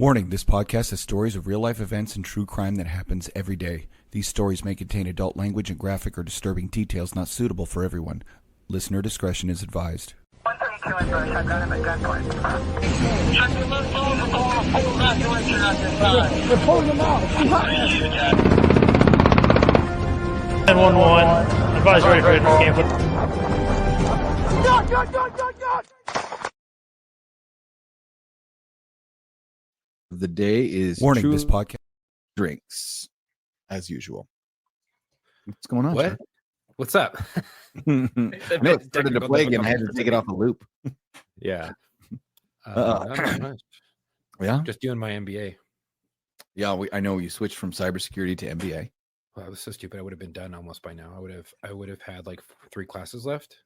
Warning, this podcast has stories of real-life events and true crime that happens every day. These stories may contain adult language and graphic or disturbing details not suitable for everyone. Listener discretion is advised. 132 Bush, I've got him at gunpoint. Check your left phone, we're going to pull that direction out this side. We're pulling them out. 911. Advise ready for camp. God! The day is Warning, True this podcast... drinks, as usual. What's going on? What? What's up? I know it started to play again. I had to take it off the loop. Yeah. Uh-oh. Not much. Yeah, Just doing my MBA. yeah. I know you switched from cybersecurity to MBA. Wow, that was so stupid. I would have been done almost by now. I would have had like 3 classes left.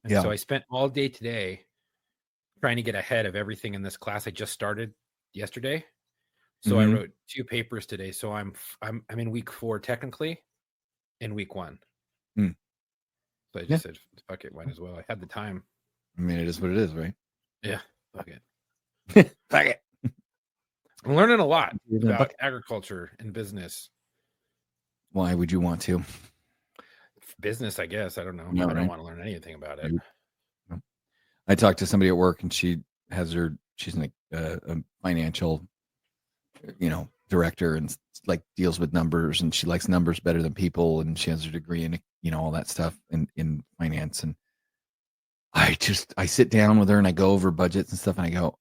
And Yeah. so I spent all day today trying to get ahead of everything in this class I just started yesterday. So I Mhm. wrote 2 papers today. So I'm in week 4 technically, in week 1. Hmm. So I just Yeah. said, fuck it, might as well. I had the time. I mean, it is what it is, right? Yeah, fuck it. Fuck it. I'm learning a lot Even a about bucket. agriculture and business. Why would you want to? Business, I guess. I don't know. No, I don't right? want to learn anything about it. Nope. I talked to somebody at work, and she's like a financial, director, and like deals with numbers, and she likes numbers better than people, and she has her degree in all that stuff in finance. And I sit down with her and I go over budgets and stuff, and I go,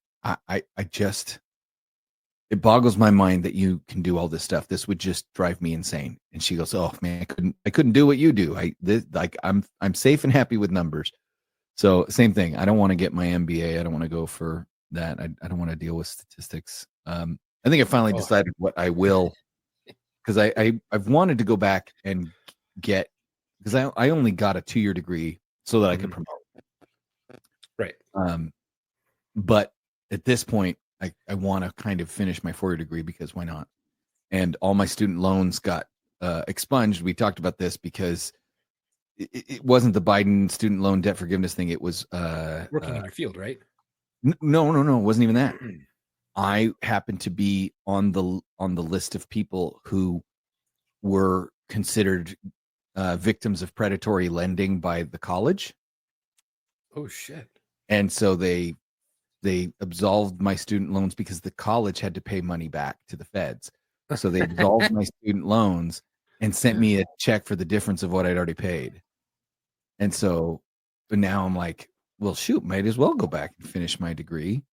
it boggles my mind that you can do all this stuff. This would just drive me insane. And she goes, "Oh man, I couldn't do what you do. I'm safe and happy with numbers." So same thing. I don't want to get my MBA. I don't want to go for that. I don't want to deal with statistics. I think I finally decided what I will, because I've wanted to go back and get, because I only got a 2-year degree so that I could promote. Right. But at this point, I want to kind of finish my 4-year degree, because why not? And all my student loans got expunged. We talked about this because it wasn't the Biden student loan debt forgiveness thing. It was Working in your field, right? no. It wasn't even that. I happened to be on the list of people who were considered victims of predatory lending by the college. Oh shit. And so they absolved my student loans because the college had to pay money back to the feds. So they absolved my student loans and sent me a check for the difference of what I'd already paid. And so now I'm like, well, shoot, might as well go back and finish my degree.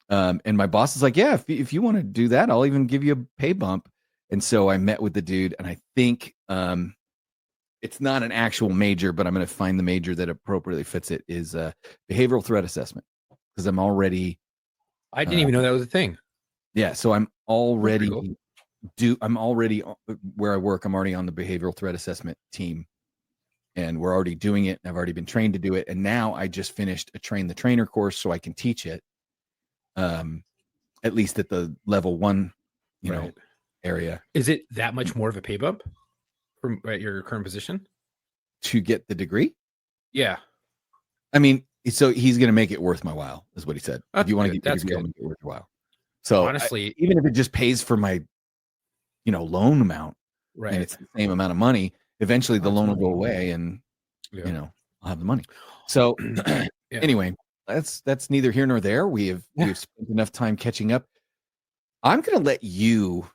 And my boss is like, yeah, if you want to do that, I'll even give you a pay bump. And so I met with the dude, and I think it's not an actual major, but I'm going to find the major that appropriately fits it, is behavioral threat assessment. Because I'm already, I didn't even know that was a thing. yeah. So I'm already Cool. I'm already where I work. I'm already on the behavioral threat assessment team, and we're already doing it. And I've already been trained to do it. And now I just finished a train the trainer course so I can teach it, at least at the level 1, Right. area, Is it that much more of a pay bump from your current position? to get the degree. Yeah. I mean, so he's going to make it worth my while, is what he said. That's if you want to good. get the That's degree, I'll good. make it worth your while. So Honestly, even if it just pays for my, loan amount, right. and it's the same amount of money, eventually the loan will go away, and Yeah. I'll have the money. So Yeah. anyway, that's neither here nor there. We've spent enough time catching up. I'm going to let you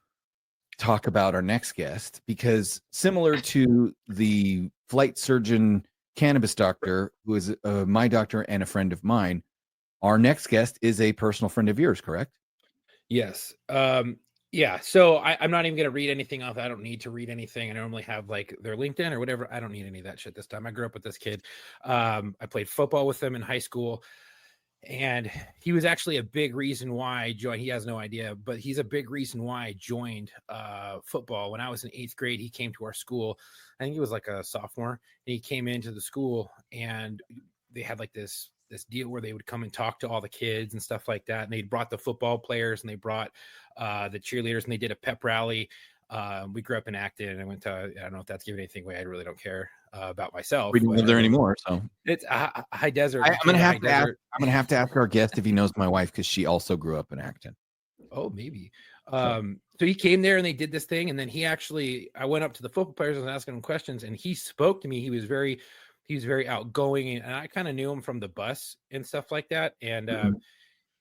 talk about our next guest, because similar to the flight surgeon cannabis doctor, who is my doctor and a friend of mine, our next guest is a personal friend of yours, correct? Yes. Yeah. So I'm not even going to read anything off. I don't need to read anything. I normally have like their LinkedIn or whatever. I don't need any of that shit this time. I grew up with this kid. I played football with him in high school, and he was actually a big reason why I joined. He has no idea, but he's a big reason why I joined football. When I was in 8th grade, he came to our school. I think he was like a sophomore, and he came into the school, and they had like this deal where they would come and talk to all the kids and stuff like that. And they brought the football players, and they brought the cheerleaders, and they did a pep rally We grew up in Acton, and I went to, I don't know if that's giving anything away. I really don't care about myself. We don't live there anymore, so It's a high desert. I'm gonna have high to ask. desert. I'm gonna have to ask our guest if he knows my wife because she also grew up in Acton. Oh, maybe. So he came there and they did this thing, and then I went up to the football players and was asking him questions, and he spoke to me. He was very outgoing, and I kind of knew him from the bus and stuff like that. And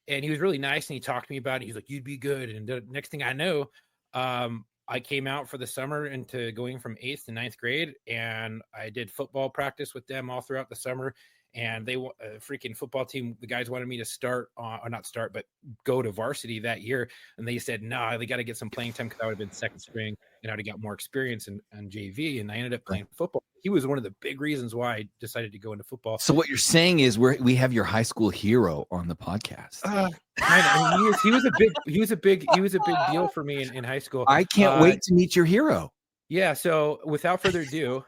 and he was really nice, and he talked to me about it. He's like, "You'd be good." And the next thing I know, I came out for the summer into going from 8th to 9th grade, and I did football practice with them all throughout the summer. And they freaking football team, the guys wanted me to start or not start, but go to varsity that year. And they said, no, they got to get some playing time because I would have been second string and I would have got more experience in JV. And I ended up playing football. He was one of the big reasons why I decided to go into football. So what you're saying is we have your high school hero on the podcast. I mean, he was a big deal for me in high school. I can't wait to meet your hero. Yeah. So without further ado,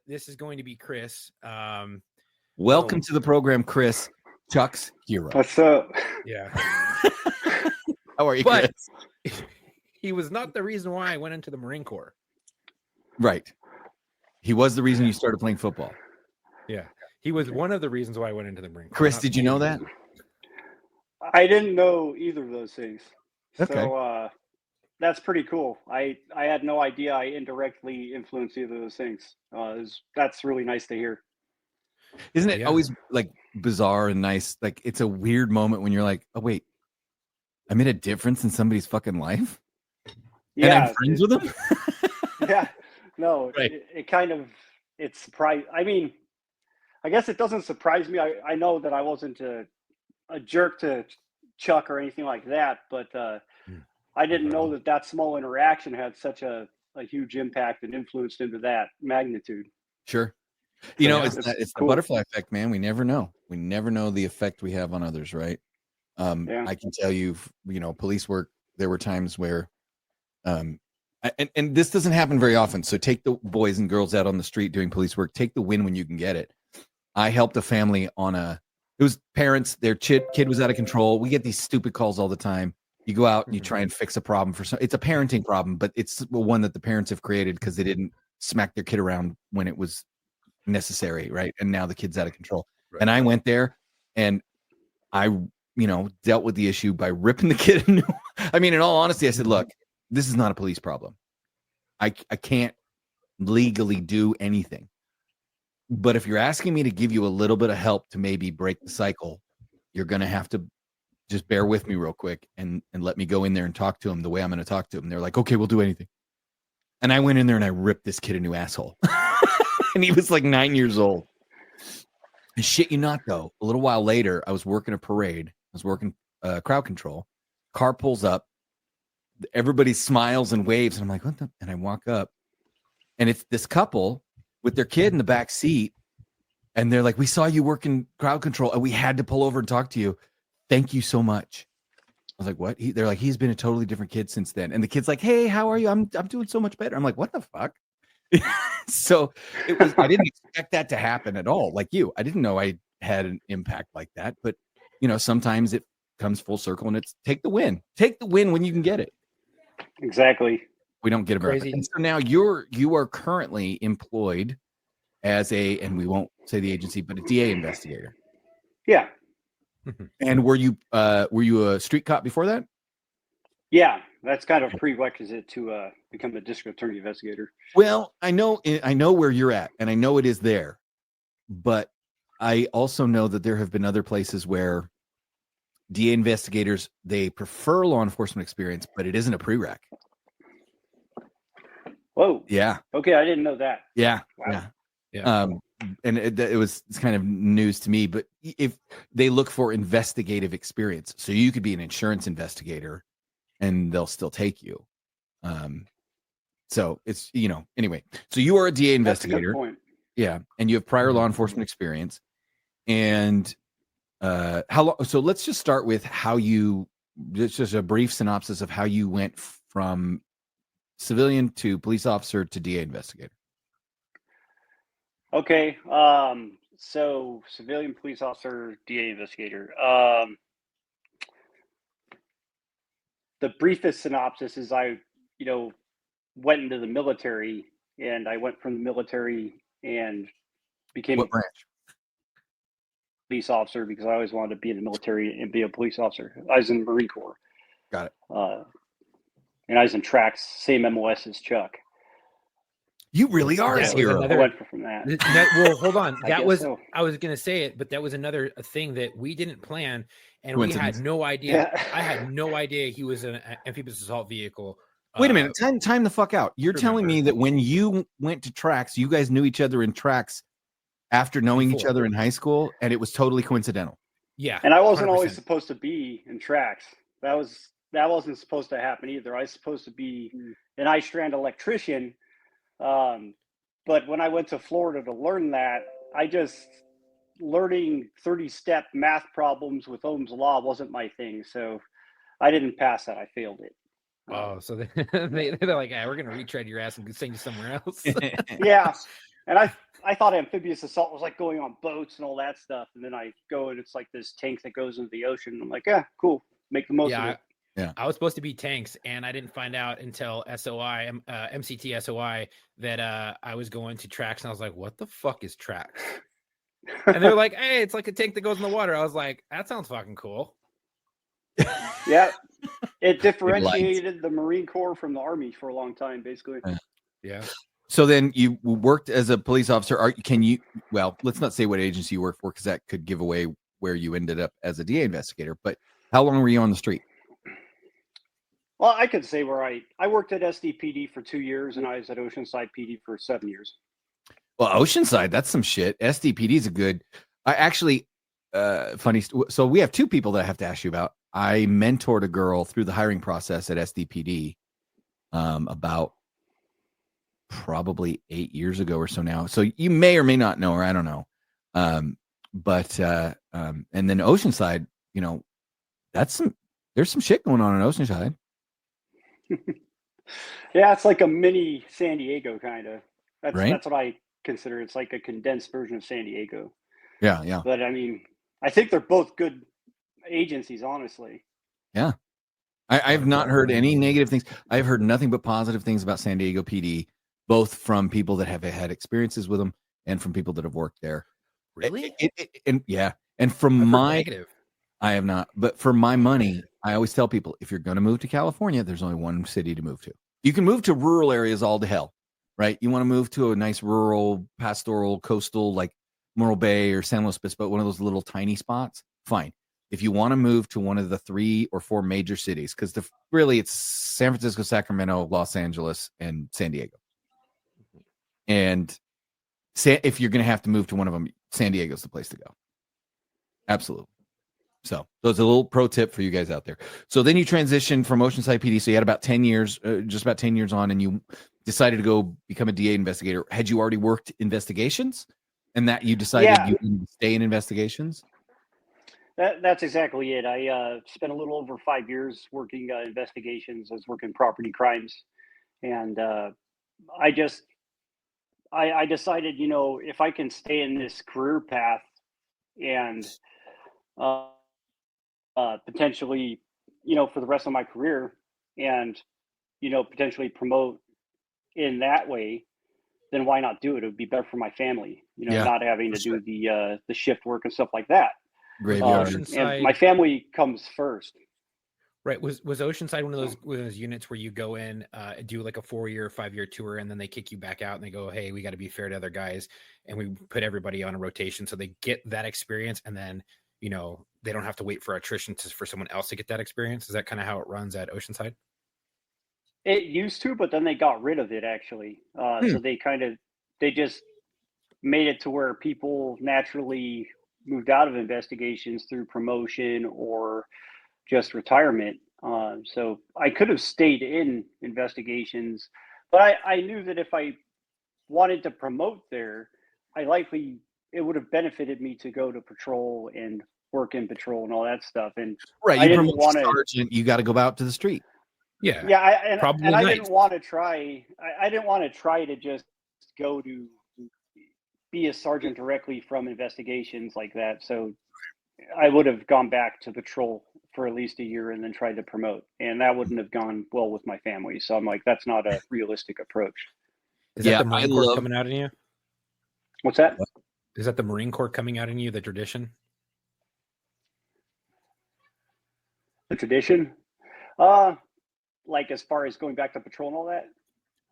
this is going to be Chris. Welcome to the program, Chris, Chuck's hero. What's up? Yeah. How are you, Chris? He was not the reason why I went into the Marine Corps. Right. He was the reason you started playing football. Yeah. He was one of the reasons why I went into the Marine Corps. Chris, did you know that? I didn't know either of those things. Okay. So that's pretty cool. I had no idea I indirectly influenced either of those things. That's really nice to hear. Isn't it always like bizarre and nice? Like it's a weird moment when you're like, oh wait, I made a difference in somebody's fucking life. Yeah, and I'm friends with them. Yeah, no, Right. it kind of surprised. I mean, I guess it doesn't surprise me. I know that I wasn't a jerk to Chuck or anything like that, but I didn't know that small interaction had such a huge impact and influenced into that magnitude. Sure. You know, Yeah, it's cool. the butterfly effect, man. We never know. We never know the effect we have on others, right? Yeah. I can tell you, police work, there were times where, and this doesn't happen very often. So take the boys and girls out on the street doing police work. Take the win when you can get it. I helped a family it was parents, their kid was out of control. We get these stupid calls all the time. You go out and you try and fix a problem it's a parenting problem, but it's one that the parents have created because they didn't smack their kid around when it was necessary, right? And now the kid's out of control. Right. And I went there and I dealt with the issue by ripping the kid a new. I mean, in all honesty, I said, look, this is not a police problem. I can't legally do anything, but if you're asking me to give you a little bit of help to maybe break the cycle, you're going to have to just bear with me real quick and let me go in there and talk to him the way I'm going to talk to him. They're like, okay, we'll do anything. And I went in there and I ripped this kid a new asshole. And he was like 9 years old. And shit you not, though. A little while later, I was working a parade. I was working crowd control. Car pulls up. Everybody smiles and waves. And I'm like, what the? And I walk up. And it's this couple with their kid in the back seat. And they're like, we saw you working crowd control and we had to pull over and talk to you. Thank you so much. I was like, what? They're like, he's been a totally different kid since then. And the kid's like, hey, how are you? I'm doing so much better. I'm like, what the fuck? So I didn't expect that to happen at all. Like you, I didn't know I had an impact like that, but sometimes it comes full circle and it's take the win when you can get it. Exactly. We don't get it. And so now you are currently employed as and we won't say the agency, but a DA investigator. Yeah. And were you a street cop before that? Yeah, that's kind of prerequisite to become a district attorney investigator. Well, I know where you're at, and I know it is there, but I also know that there have been other places where DA investigators, they prefer law enforcement experience, but it isn't a prereq. Whoa. Yeah. Okay, I didn't know that. Yeah. Wow. Yeah. And it's kind of news to me, but if they look for investigative experience, so you could be an insurance investigator and they'll still take you. So it's, anyway, so you are a DA investigator. That's a good point. Yeah. And you have prior law enforcement experience. And how long? So let's just start with just a brief synopsis of how you went from civilian to police officer to DA investigator. Okay. So civilian police officer, DA investigator. The briefest synopsis is I went into the military, and I went from the military and became What a branch? police officer because I always wanted to be in the military and be a police officer. I was in the Marine Corps. Got it. And I was in tracks, same MOS as Chuck. You really are That his was hero. I another- went from that. Well, hold on. I That guess was so. I was gonna say it, but that was another thing that we didn't plan, and we had Coincidence. no idea. Yeah. I had no idea he was an amphibious assault vehicle. Wait a minute. Time the fuck out. You're telling me remember. that when you went to tracks, you guys knew each other in tracks after knowing each Before. other in high school, and it was totally coincidental. Yeah, And I wasn't always 100%. supposed to be in tracks. That wasn't supposed to happen either. I was supposed to be an I-strand electrician. But when I went to Florida to learn that, learning 30-step math problems with Ohm's law wasn't my thing. So I didn't pass that. I failed it. Oh, so they're like, yeah, we're gonna retread your ass and send you somewhere else. Yeah. And I thought amphibious assault was like going on boats and all that stuff. And then I go and it's like this tank that goes into the ocean. I'm like, yeah, cool. Make the most of it. I was supposed to be tanks, and I didn't find out until SOI, MCT SOI, that I was going to tracks, and I was like, what the fuck is tracks? And they're like, hey, it's like a tank that goes in the water. I was like, that sounds fucking cool. Yeah. It differentiated the Marine Corps from the Army for a long time, basically. Yeah. So then you worked as a police officer. Well, let's not say what agency you work for because that could give away where you ended up as a DA investigator. But how long were you on the street? Well, I could say where I worked at SDPD for 2 years, and I was at Oceanside PD for 7 years. Well, Oceanside, that's some shit. SDPD is a good. I actually, funny. So we have two people that I have to ask you about. I mentored a girl through the hiring process at SDPD about probably 8 years ago or so now. So you may or may not know her. I don't know. And then Oceanside, there's some shit going on in Oceanside. Yeah, it's like a mini San Diego kind of. Right? That's what I consider. It's like a condensed version of San Diego. Yeah. But I mean, I think they're both good agencies, honestly. Yeah. I've not heard any negative things. I've heard nothing but positive things about San Diego PD, both from people that have had experiences with them and from people that have worked there. Really? And from negative. I have not, but for my money, I always tell people, if you're going to move to California, there's only one city to move to. You can move to rural areas all to hell, right? You want to move to a nice rural, pastoral, coastal, like Morro Bay or San Luis Obispo, one of those little tiny spots, fine. If you want to move to one of the 3 or 4 major cities, because really it's San Francisco, Sacramento, Los Angeles, and San Diego. And if you're going to have to move to one of them, San Diego's the place to go. Absolutely. So it's a little pro tip for you guys out there. So then you transitioned from Oceanside PD. So you had about 10 years, just about 10 years on, and you decided to go become a DA investigator. Had you already worked investigations and that you decided you wanted to stay in investigations? That's exactly it. I spent a little over 5 years working investigations. I was working property crimes. And I decided, if I can stay in this career path and potentially, for the rest of my career and, potentially promote in that way, then why not do it? It would be better for my family, not having to do the shift work and stuff like that. And my family comes first. Right. Was Oceanside one of those units where you go in, do like a 4-year, 5-year tour, and then they kick you back out and they go, hey, we got to be fair to other guys, and we put everybody on a rotation so they get that experience, and then they don't have to wait for attrition for someone else to get that experience? Is that kind of how it runs at Oceanside? It used to, but then they got rid of it actually. So they just made it to where people naturally moved out of investigations through promotion or just retirement. So I could have stayed in investigations, but I knew that if I wanted to promote there, it would have benefited me to go to patrol and work in patrol and all that stuff. And right, I didn't want to. Sergeant, you got to go out to the street. Yeah, and I didn't want to try. I didn't want to try to just go to be a sergeant directly from investigations like that. So I would have gone back to patrol for at least a year and then tried to promote. And that wouldn't have gone well with my family. So I'm like, that's not a realistic approach. Is that Yeah, the Marine Corps coming out in you? What's that? Is that the Marine Corps coming out in you, the tradition? The tradition? Like as far as going back to patrol and all that?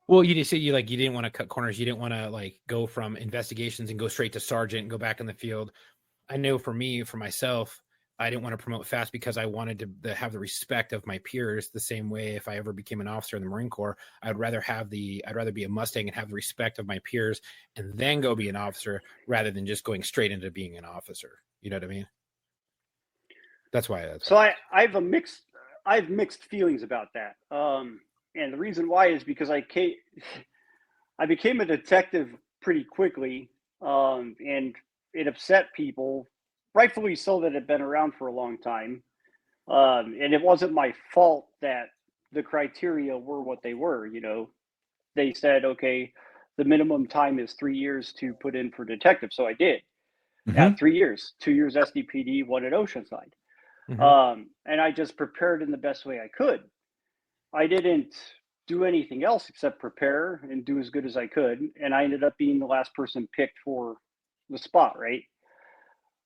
Well, you just said you didn't want to cut corners. You didn't want to like go from investigations and go straight to sergeant and go back in the field. I know for myself, I didn't want to promote fast because I wanted to have the respect of my peers the same way if I ever became an officer in the Marine Corps. I'd rather be a Mustang and have the respect of my peers and then go be an officer rather than just going straight into being an officer. You know what I mean? That's why. So I have mixed feelings about that. And the reason why is because I became a detective pretty quickly, and it upset people, rightfully so, that had been around for a long time. And it wasn't my fault that the criteria were what they were. You know, they said, okay, the minimum time is 3 years to put in for detective. So I did. At 3 years, 2 years SDPD, 1 at Oceanside. And I just prepared in the best way I could. I didn't do anything else except prepare and do as good as I could. And I ended up being the last person picked for the spot, right?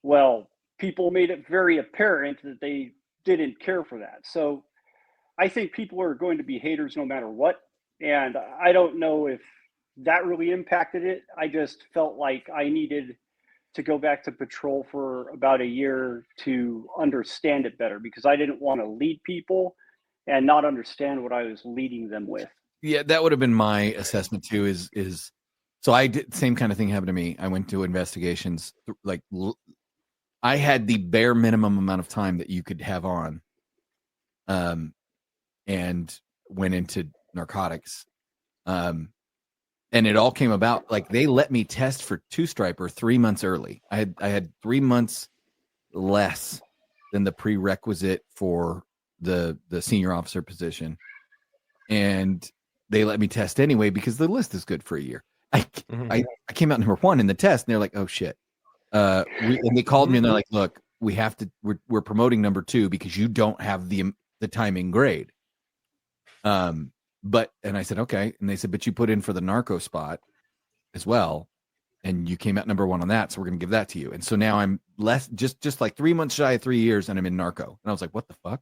Well, people made it very apparent that they didn't care for that. So I think people are going to be haters no matter what. And I don't know if that really impacted it. I just felt like I needed to go back to patrol for about a year to understand it better, because I didn't want to lead people and not understand what I was leading them with. Yeah, that would have been my assessment too. Is so I did same kind of thing happened to me. I went to investigations, like I had the bare minimum amount of time that you could have on, and went into narcotics, and it all came about like they let me test for 2-striper 3 months early. I had 3 months less than the prerequisite for the senior officer position, and they let me test anyway because the list is good for a year. I came out number 1 in the test, and they're like, "Oh shit!" And they called me and they're like, "Look, we're promoting number 2 because you don't have the timing grade." And I said, "Okay," and they said, "But you put in for the narco spot as well, and you came out number 1 on that, so we're gonna give that to you." And so now I'm just like 3 months shy of 3 years, and I'm in narco, and I was like, "What the fuck?"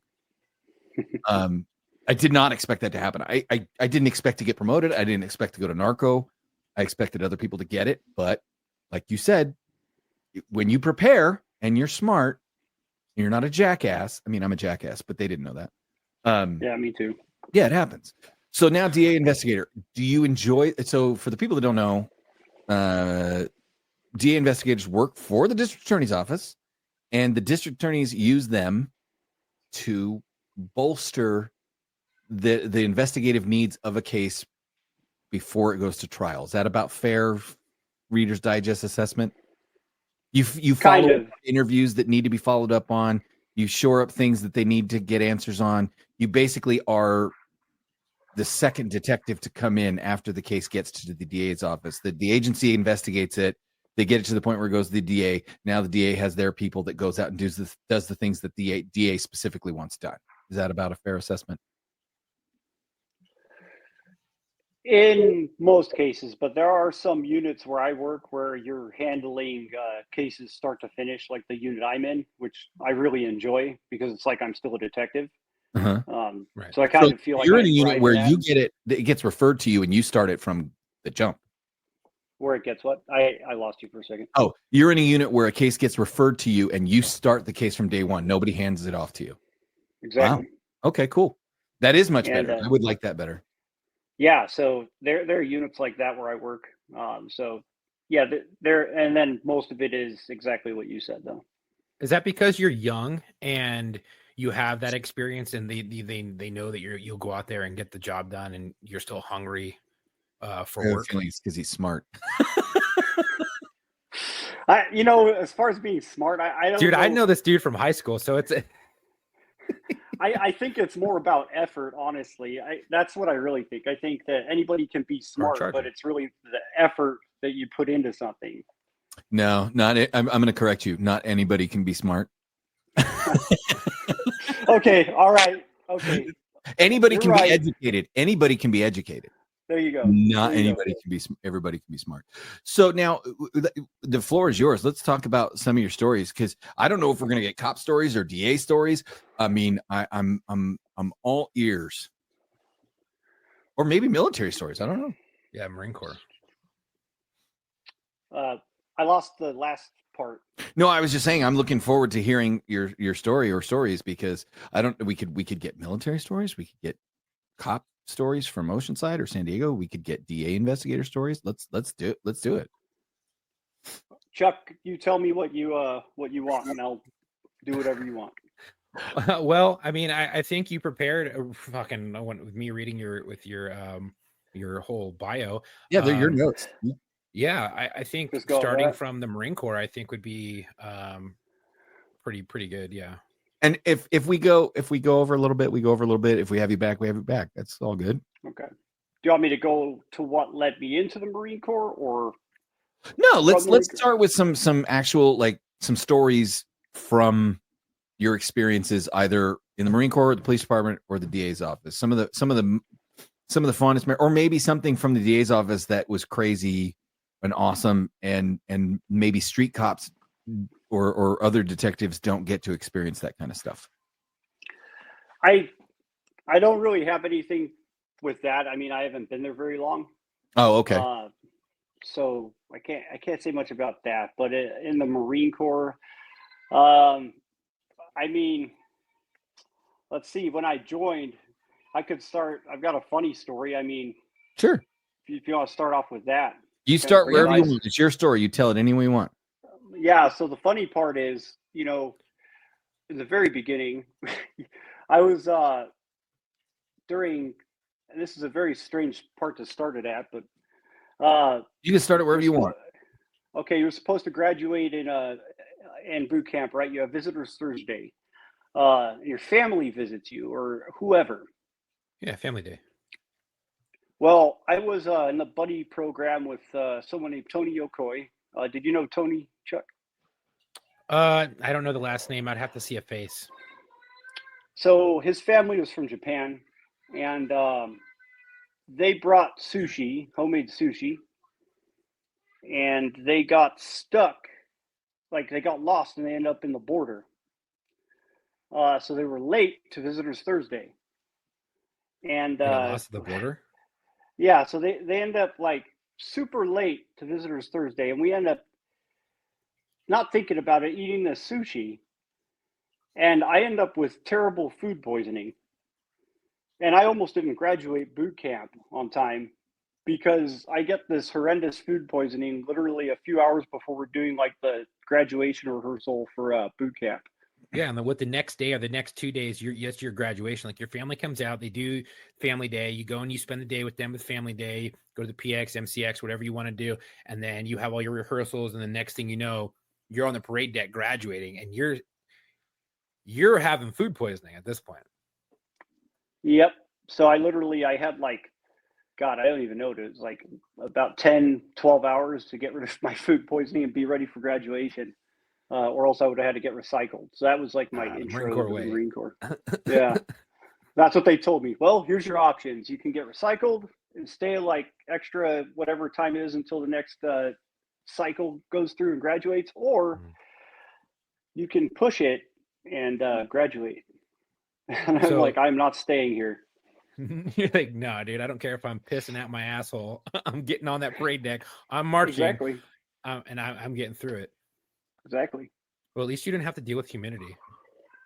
I did not expect that to happen. I didn't expect to get promoted. I didn't expect to go to narco. I expected other people to get it. But like you said, when you prepare and you're smart, you're not a jackass. I mean, I'm a jackass, but they didn't know that. Yeah, me too. Yeah, it happens. So now DA investigator, do you enjoy it? So for the people that don't know, DA investigators work for the district attorney's office, and the district attorneys use them to bolster the investigative needs of a case before it goes to trial. Is that about fair, Reader's Digest assessment? You follow up interviews that need to be followed up on. You shore up things that they need to get answers on. You basically are the second detective to come in after the case gets to the DA's office. The agency investigates it. They get it to the point where it goes to the DA. Now the DA has their people that goes out and does the things that the DA specifically wants done. Is that about a fair assessment? In most cases, but there are some units where I work where you're handling cases start to finish, like the unit I'm in, which I really enjoy because it's like I'm still a detective. Right. So I kind of feel like you're in a unit where you get it gets referred to you and you start it from the jump. Where it gets what? I lost you for a second. Oh, you're in a unit where a case gets referred to you and you start the case from day one. Nobody hands it off to you. Exactly. Wow. Okay, cool. That is much better. I would like that better. Yeah, so there are units like that where I work. So yeah, there, and then most of it is exactly what you said, though. Is that because you're young and you have that experience, and they know that you'll go out there and get the job done, and you're still hungry for work? It's because he's smart. As far as being smart, I don't. Dude, I know this dude from high school, so it's. I think it's more about effort, honestly. That's what I really think. I think that anybody can be smart, but it's really the effort that you put into something. No, not it. I'm going to correct you. Not anybody can be smart. Okay. All right. Okay. Anybody You're can right. be educated. Anybody can be educated. There you go. Not There you go. anybody can be. Everybody can be smart. So now the floor is yours. Let's talk about some of your stories because I don't know if we're gonna get cop stories or DA stories. I mean, I'm all ears, or maybe military stories. I don't know. Yeah, Marine Corps. I lost the last part. No, I was just saying I'm looking forward to hearing your story or stories because I don't. We could get military stories. We could get cop stories from Oceanside or San Diego. We could get DA investigator stories. Let's do it. Let's do it. Chuck, you tell me what you want, and I'll do whatever you want. Well, I mean, I think you prepared with me reading your whole bio. Yeah, they're your notes. Yeah, I think Just go with starting that. from the Marine Corps, I think would be pretty good. Yeah. And if we go over a little bit, we go over a little bit. If we have you back, we have you back. That's all good. Okay. Do you want me to go to what led me into the Marine Corps, or No, let's Marine Corps? start with some actual some stories from your experiences either in the Marine Corps, the police department, or the DA's office. Some of the fondest, or maybe something from the DA's office that was crazy and awesome, and maybe street cops or other detectives don't get to experience that kind of stuff. I don't really have anything with that. I mean, I haven't been there very long. Oh, okay. So I can't say much about that. But in the Marine Corps, I mean, let's see. When I joined, I could start. I've got a funny story. I mean, Sure. if you want to start off with that, You Okay, start pretty wherever you nice. want. It's your story. You tell it any way you want. Yeah. So the funny part is, in the very beginning, I was during. And this is a very strange part to start it at, but You can start it wherever you want. Okay, you're supposed to graduate in boot camp, right? You have visitors Thursday. Your family visits you or whoever. Yeah, Family Day. Well, I was in the buddy program with someone named Tony Yokoi. Did you know Tony, Chuck? I don't know the last name. I'd have to see a face. So his family was from Japan, and they brought sushi, homemade sushi, and they got stuck. Like they got lost and they ended up in the border. So they were late to Visitors Thursday. And They got lost at the border. yeah, so they end up like super late to Visitors Thursday, and we end up not thinking about it, eating the sushi, and I end up with terrible food poisoning. And I almost didn't graduate boot camp on time because I get this horrendous food poisoning literally a few hours before we're doing like the graduation rehearsal for boot camp. Yeah, and then with the next day or the next 2 days, your graduation. Like your family comes out, they do Family Day. You go and you spend the day with them with Family Day. Go to the PX, MCX, whatever you want to do, and then you have all your rehearsals. And the next thing you know, you're on the parade deck graduating, and you're having food poisoning at this point. Yep. So I had like, God, I don't even know. It was like about 10, 12 hours to get rid of my food poisoning and be ready for graduation. Or else I would have had to get recycled. So that was like my intro to the Marine Corps. Yeah. That's what they told me. Well, here's your options. You can get recycled and stay like extra whatever time it is until the next cycle goes through and graduates, or you can push it and graduate. And I'm like, I'm not staying here. You're like, no, dude, I don't care if I'm pissing out my asshole. I'm getting on that parade deck. I'm marching. Exactly. And I'm getting through it. Exactly. Well, at least you didn't have to deal with humidity,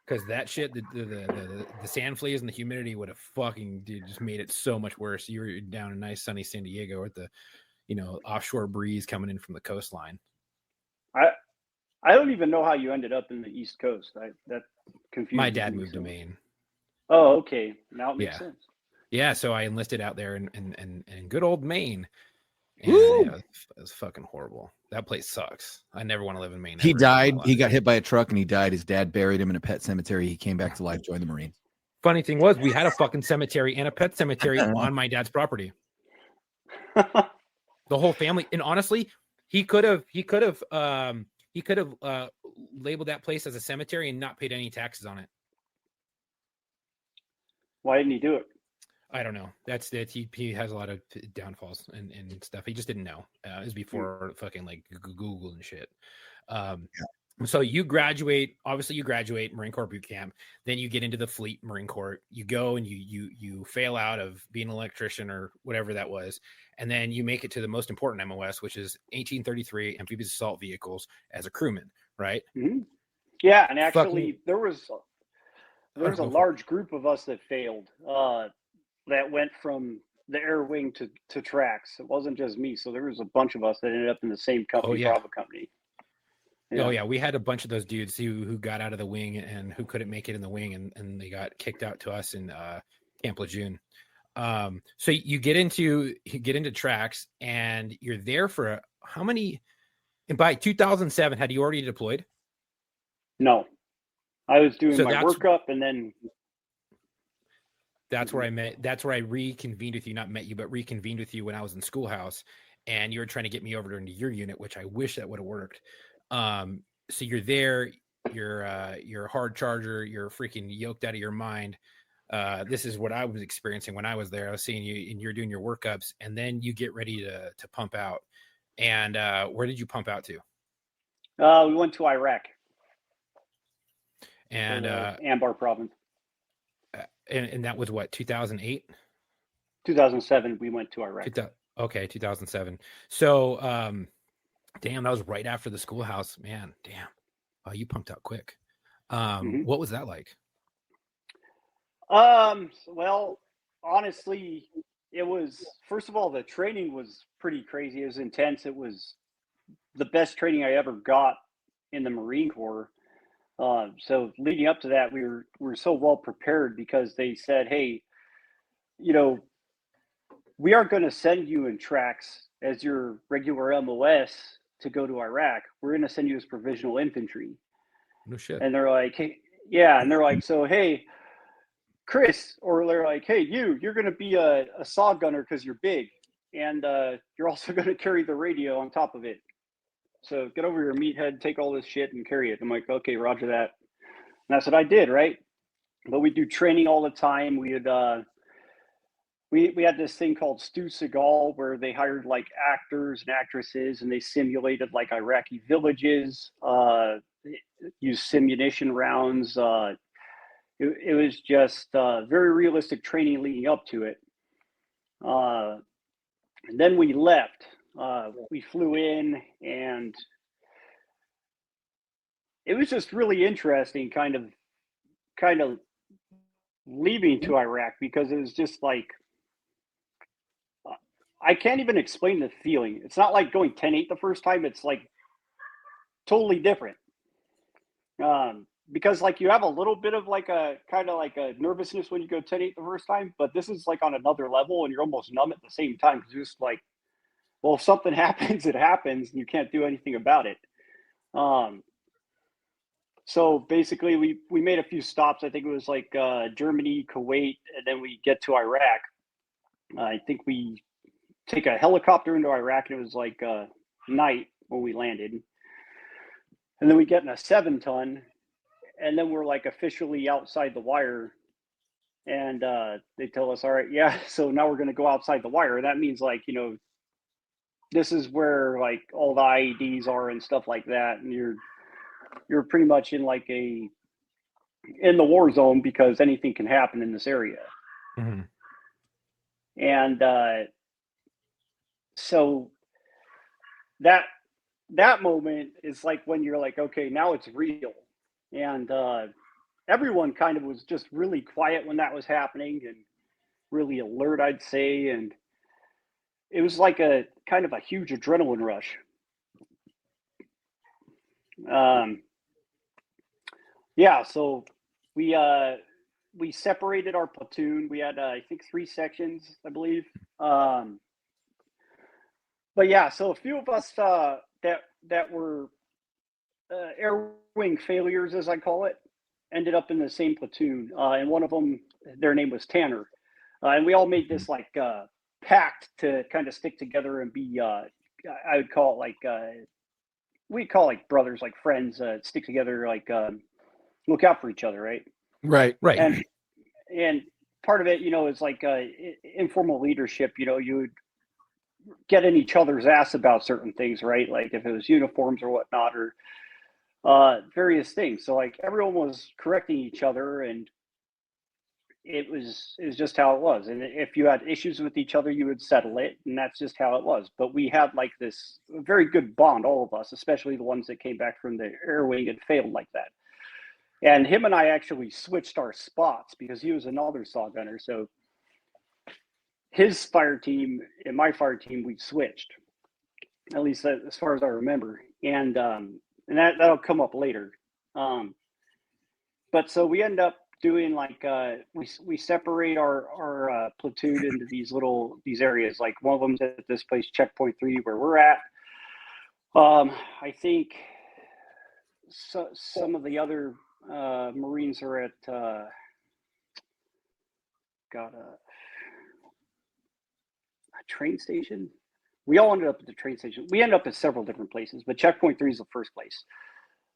because that shit, the sand fleas and the humidity would have fucking just made it so much worse. You were down in nice sunny San Diego with the, offshore breeze coming in from the coastline. I don't even know how you ended up in the East Coast. That confused My dad me moved to Maine. Oh, okay. Now it makes sense. Yeah, so I enlisted out there in good old Maine. And it was fucking horrible. That place sucks. I never want to live in Maine. He died. He got hit by a truck and he died. His dad buried him in a pet cemetery. He came back to life, joined the Marines. Funny thing was, we had a fucking cemetery and a pet cemetery on my dad's property. The whole family. And honestly, he could have labeled that place as a cemetery and not paid any taxes on it. Why didn't he do it? I don't know. That's it. He has a lot of downfalls and stuff. He just didn't know. It was before fucking like Google and shit. So you graduate. Obviously, you graduate Marine Corps boot camp. Then you get into the fleet Marine Corps. You go and you fail out of being an electrician or whatever that was, and then you make it to the most important MOS, which is 1833 amphibious assault vehicles as a crewman, right? Mm-hmm. Yeah, and Fuck actually, me. there was a Go for it. large group of us that failed. That went from the air wing to tracks. It wasn't just me. So there was a bunch of us that ended up in the same company, yeah. Bravo company. Oh yeah, we had a bunch of those dudes who got out of the wing and who couldn't make it in the wing, and they got kicked out to us in Camp Lejeune. So you get into tracks, and you're there for how many? And by 2007, had you already deployed? No, I was doing So my workup, and then that's where I met. That's where I reconvened with you. Not met you, but reconvened with you when I was in schoolhouse, and you were trying to get me over into your unit, which I wish that would have worked. So you're there, you're a hard charger, you're freaking yoked out of your mind. This is what I was experiencing when I was there. I was seeing you and you're doing your workups, and then you get ready to pump out. And where did you pump out to? we went to Iraq and Anbar province. And that was what, 2008? 2007 we went to Iraq. Okay, 2007. So damn, that was right after the schoolhouse. Man, damn. Oh, you pumped out quick. What was that like? Well, honestly, it was, first of all, the training was pretty crazy. It was intense. It was the best training I ever got in the Marine Corps. So leading up to that, we were so well prepared because they said, hey, we are going to send you in tracks as your regular MOS to go to Iraq. We're going to send you as provisional infantry. No shit. And they're like, hey, yeah. And they're like, so, hey, Chris, or they're like, hey, you're going to be a saw gunner because you're big. And you're also going to carry the radio on top of it. So get over your meathead, take all this shit and carry it. I'm like, okay, roger that. And that's what I did, right? But we do training all the time. We had we had this thing called Stu Seagal where they hired like actors and actresses and they simulated like Iraqi villages, used simunition rounds. It was just very realistic training leading up to it. And then we left. We flew in, and it was just really interesting kind of leaving to Iraq, because it was just like, I can't even explain the feeling. It's not like going 10-8 the first time. It's like totally different. Because like you have a little bit of like a kind of like a nervousness when you go 10-8 the first time, but this is like on another level and you're almost numb at the same time. Because you're just like, well, if something happens, it happens, and you can't do anything about it. So basically we made a few stops. I think it was like Germany, Kuwait, and then we get to Iraq. I think we take a helicopter into Iraq, and it was like night when we landed. And then we get in a 7-ton, and then we're like officially outside the wire. And they tell us, all right, yeah, so now we're going to go outside the wire. That means like, this is where like all the IEDs are and stuff like that. And you're pretty much in like in the war zone, because anything can happen in this area. Mm-hmm. And so that moment is like when you're like, okay, now it's real. And everyone kind of was just really quiet when that was happening and really alert, I'd say. And it was like a kind of a huge adrenaline rush. Yeah, so we separated our platoon. We had I think 3 sections, I believe. But yeah, so a few of us that were air wing failures, as I call it, ended up in the same platoon. And one of them, their name was Tanner. And we all made this like pact to kind of stick together and be, I would call it like, we call like brothers, like friends, stick together, like look out for each other, right? Right. And part of it, is like informal leadership. You would get in each other's ass about certain things, right? Like if it was uniforms or whatnot, or various things. So like everyone was correcting each other, and it was just how it was. And if you had issues with each other, you would settle it, and that's just how it was. But we had like this very good bond, all of us, especially the ones that came back from the air wing and failed like that. And him and I actually switched our spots because he was another saw gunner. So his fire team and my fire team, we switched, at least as far as I remember. And that'll come up later. But so we end up doing like we separate our platoon into these areas. Like one of them's at this place, checkpoint 3, where we're at. I think some of the other Marines are at a train station. We all ended up at the train station. We ended up at several different places, but checkpoint 3 is the first place.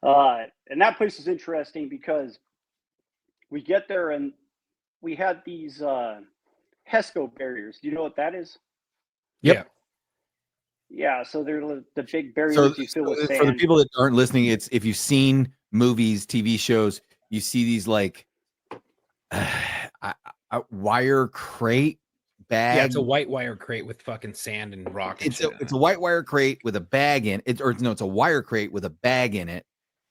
And that place is interesting because we get there and we had these HESCO barriers. Do you know what that is? Yep. Yeah, so they're the big barriers you fill with sand. For the people that aren't listening, it's if you've seen movies, TV shows, you see these like a wire crate bag. Yeah, it's a white wire crate with fucking sand and rock. And it's a white wire crate with a bag in it, or no, it's a wire crate with a bag in it,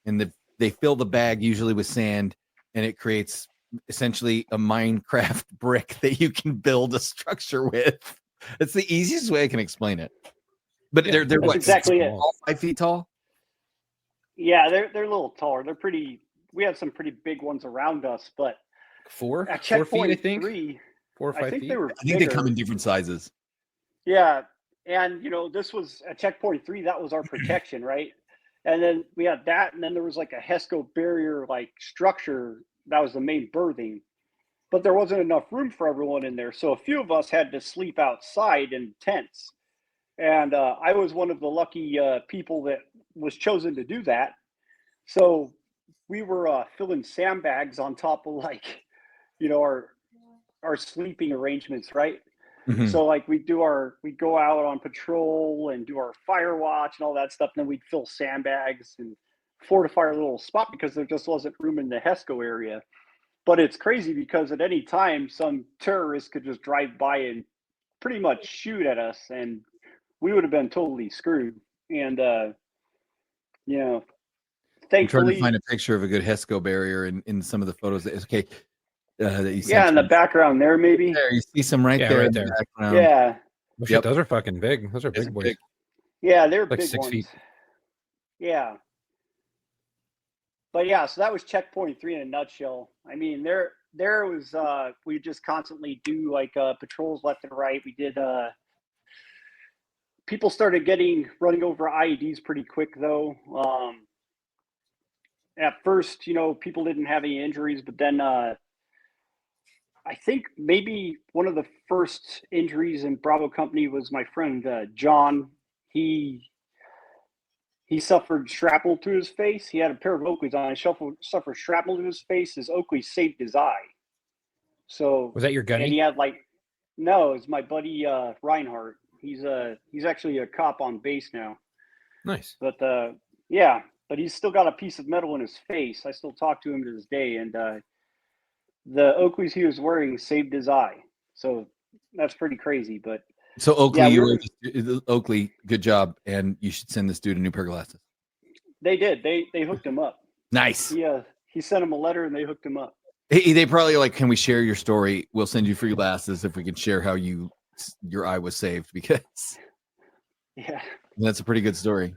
and they fill the bag usually with sand, and it creates essentially a Minecraft brick that you can build a structure with. It's the easiest way I can explain it. But Yeah, they're what, exactly it. 5 feet tall? Yeah, they're a little taller. They're pretty. We had some pretty big ones around us, but at 4 checkpoint feet, I think. 3, 4 or 5 I think feet. they were. I think bigger. they come in different sizes. Yeah, and this was at checkpoint 3. That was our protection, right? And then we had that, and then there was like a HESCO barrier like structure that was the main berthing, but there wasn't enough room for everyone in there, so a few of us had to sleep outside in tents. And I was one of the lucky people that was chosen to do that. So we were filling sandbags on top of like, our sleeping arrangements, right? Mm-hmm. So like we'd go out on patrol and do our fire watch and all that stuff. And then we'd fill sandbags and fortify our little spot because there just wasn't room in the HESCO area. But it's crazy because at any time, some terrorist could just drive by and pretty much shoot at us, and we would have been totally screwed. And, thankfully. I'm trying to find a picture of a good HESCO barrier in some of the photos. That you sent in the background there, maybe. There, you see some right there. Right in there. the background. Yeah. Oh, shit, those are fucking big. Those are It's big boys. big. Yeah, they're Like big 6 ones. feet. Yeah. But yeah, so that was checkpoint 3 in a nutshell. I mean, there was we just constantly do like patrols left and right. We did people started running over IEDs pretty quick though. At first, people didn't have any injuries, but then I think maybe one of the first injuries in Bravo Company was my friend John. He suffered shrapnel to his face. He had a pair of Oakleys on. He suffered shrapnel to his face. His Oakley saved his eye. So Was that your gunny? And he had no, it's my buddy Reinhardt. He's actually a cop on base now. Nice. But but he's still got a piece of metal in his face. I still talk to him to this day, and the Oakleys he was wearing saved his eye. So that's pretty crazy. But so Oakley, Oakley, good job, and you should send this dude a new pair of glasses. They did. They hooked him up. Nice. Yeah, he sent him a letter, and they hooked him up. They probably like, can we share your story? We'll send you free glasses if we can share how your eye was saved, because that's a pretty good story.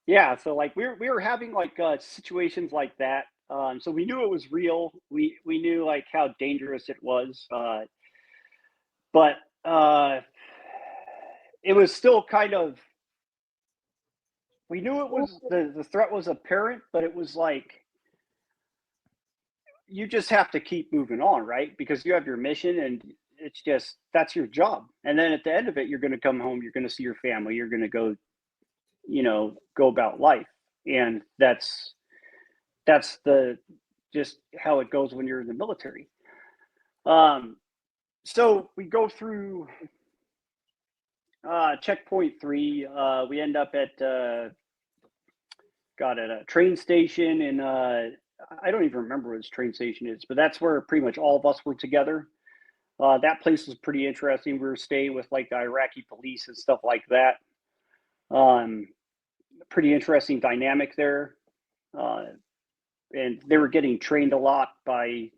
Yeah, so like we were having like situations like that. So we knew it was real. We knew like how dangerous it was. But it was still kind of, we knew it was the threat was apparent, but it was like you just have to keep moving on, right? Because you have your mission, and it's just that's your job. And then at the end of it, you're going to come home. You're going to see your family. You're going to go about life. And that's just how it goes when you're in the military. So we go through checkpoint 3. We end up at at a train station, and I don't even remember where this train station is, but that's where pretty much all of us were together. That place was pretty interesting. We were staying with like the Iraqi police and stuff like that. Pretty interesting dynamic there. And they were getting trained a lot by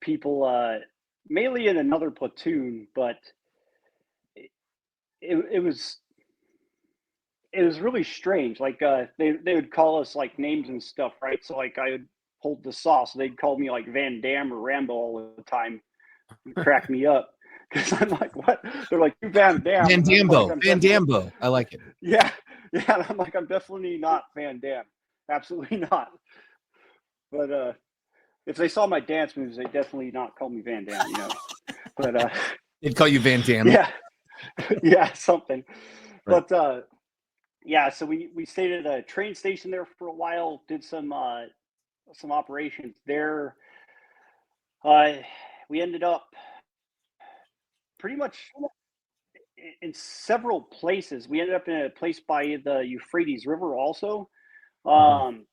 people, mainly in another platoon, but it was really strange. Like they would call us like names and stuff, right? So like I would hold the saw, so they'd call me like Van Damme or Rambo all the time. Crack me up because I'm like, what? They're like, you Van Damme. Van Dambo. Like, Van Dambo. I like it. Yeah. And I'm like, I'm definitely not Van Damme. Absolutely not. But if they saw my dance moves, they'd definitely not call me Van Damme, But They'd call you Van Damme. yeah. Yeah, something. Right. But yeah, so we stayed at a train station there for a while, did some operations there. We ended up pretty much in several places. We ended up in a place by the Euphrates River also. And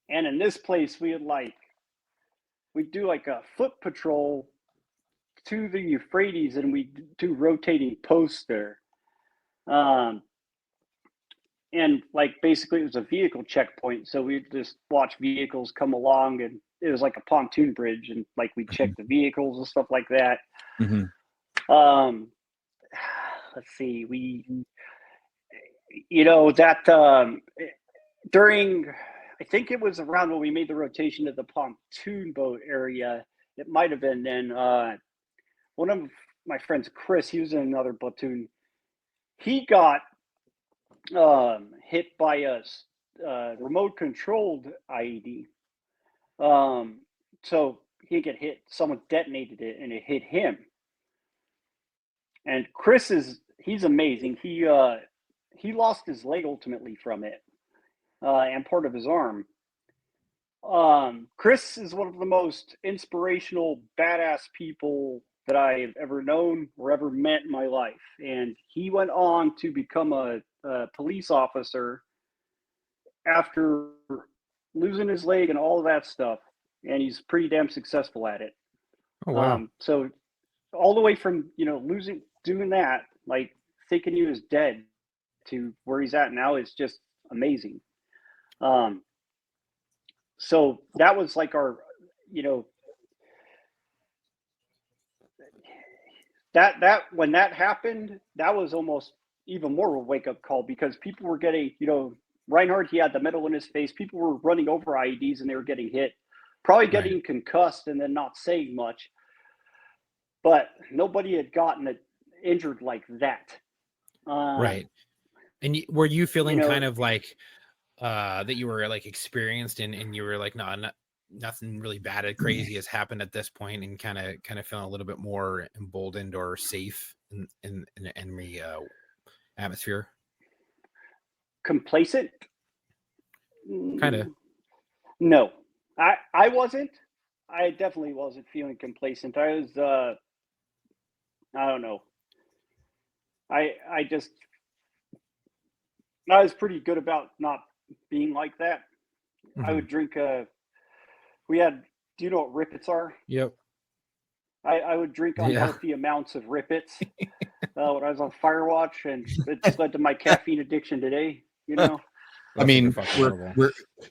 in this place we'd do like a foot patrol to the Euphrates, and we do rotating posts there. And like basically it was a vehicle checkpoint, so we'd just watch vehicles come along, and it was like a pontoon bridge, and like we check the vehicles and stuff like that. Let's see, that during, I think it was around when we made the rotation to the pontoon boat area. It might have been then. One of my friends, Chris, he was in another platoon. He got hit by a remote controlled IED. So he get hit. Someone detonated it, and it hit him. And Chris he's amazing. He lost his leg ultimately from it, and part of his arm. Chris is one of the most inspirational, badass people that I've ever known or ever met in my life. And he went on to become a police officer after losing his leg and all of that stuff. And he's pretty damn successful at it. Oh, wow. So all the way from, doing that, like thinking he was dead, to where he's at now is just amazing. So that was like our, that when that happened, that was almost even more of a wake-up call, because people were getting, Reinhardt, he had the metal in his face. People were running over IEDs and they were getting hit, probably getting concussed and then not saying much. But nobody had gotten injured like that. Right. And were you feeling kind of like that you were like experienced and you were like, no, nothing really bad or crazy has happened at this point, and kind of feeling a little bit more emboldened or safe in an enemy atmosphere? Complacent? Kind of. No, I wasn't. I definitely wasn't feeling complacent. I was, I don't know. I was pretty good about not being like that. I would drink do you know what Rippets are? Yep. I would drink unhealthy amounts of Rippets when I was on Firewatch, and it's led to my caffeine addiction today, I mean,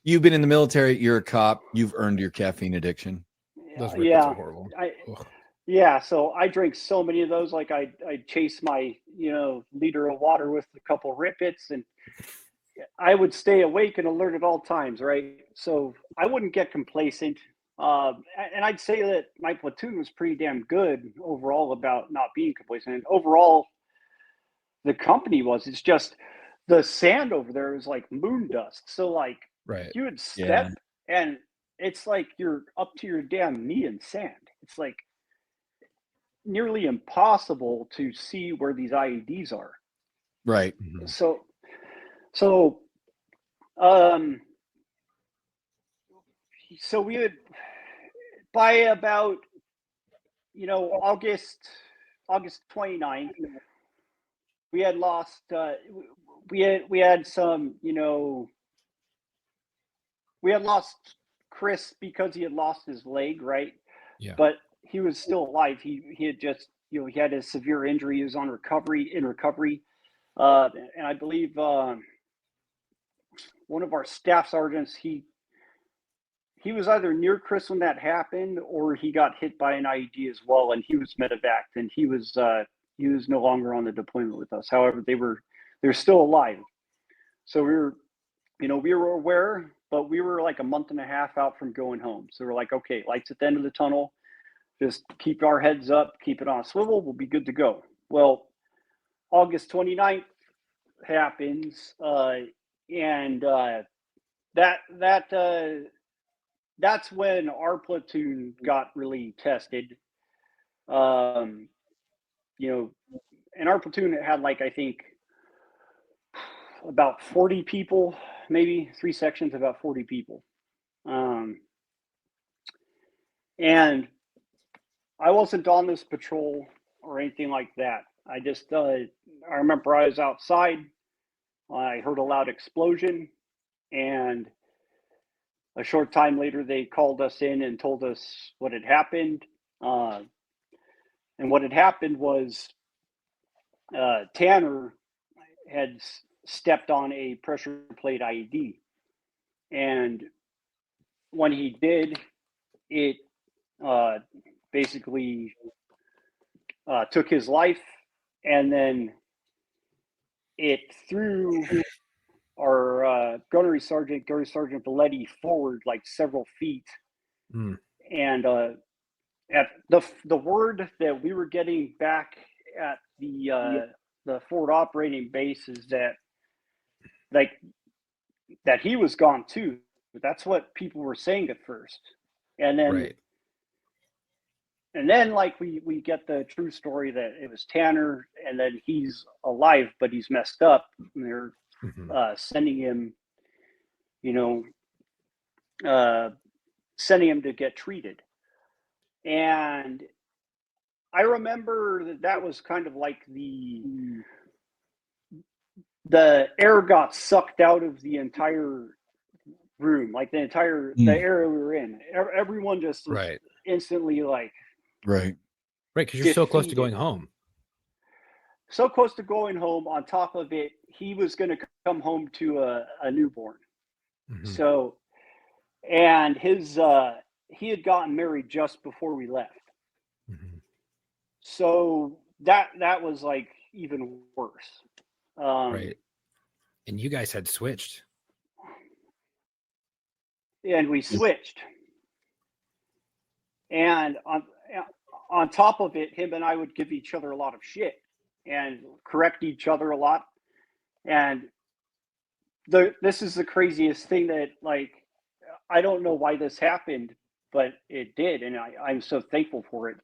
you've been in the military, you're a cop, you've earned your caffeine addiction. Those Rippets are horrible. Yeah, so I drink so many of those. Like I chase my, liter of water with a couple Rippets, and I would stay awake and alert at all times, right? So I wouldn't get complacent. And I'd say that my platoon was pretty damn good overall about not being complacent. And overall, the company was. It's just the sand over there is like moon dust. So like you would step and it's like you're up to your damn knee in sand. It's like nearly impossible to see where these IEDs are. Right. So we would, by about August 29th, we had lost. We had some. We had lost Chris because he had lost his leg, right? Yeah. But he was still alive. He had just he had a severe injury. He was in recovery, and I believe one of our staff sergeants he was either near Chris when that happened, or he got hit by an IED as well, and he was medevaced, and he was no longer on the deployment with us. However, they're still alive. So we were aware, but we were like a month and a half out from going home. So we're like, okay, lights at the end of the tunnel. Just keep our heads up, keep it on a swivel. We'll be good to go. Well, August 29th happens, and that's when our platoon got really tested. And our platoon had I think about 40 people, maybe 3 sections, about 40 people. And I wasn't on this patrol or anything like that. I just, I remember I was outside. I heard a loud explosion, and a short time later, they called us in and told us what had happened. And what had happened was Tanner had stepped on a pressure plate IED. And when he did, it basically took his life, and then it threw our gunnery sergeant, Belletti, forward several feet. And at the word that we were getting back at the forward operating base is that that he was gone too. That's what people were saying at first, and then Right. And then we get the true story that it was Tanner, and then he's alive, but he's messed up, and they're sending him, sending him to get treated. And I remember that was kind of like the air got sucked out of the entire room, the area we were in. Everyone just was instantly right, because you're so close to going home. So close to going home. On top of it, he was going to come home to a newborn. So, and he had gotten married just before we left. So that was even worse. Right. And you guys had switched. And we switched. And on top of it, him and I would give each other a lot of shit and correct each other a lot. And this is the craziest thing that I don't know why this happened, but it did, and I'm so thankful for it.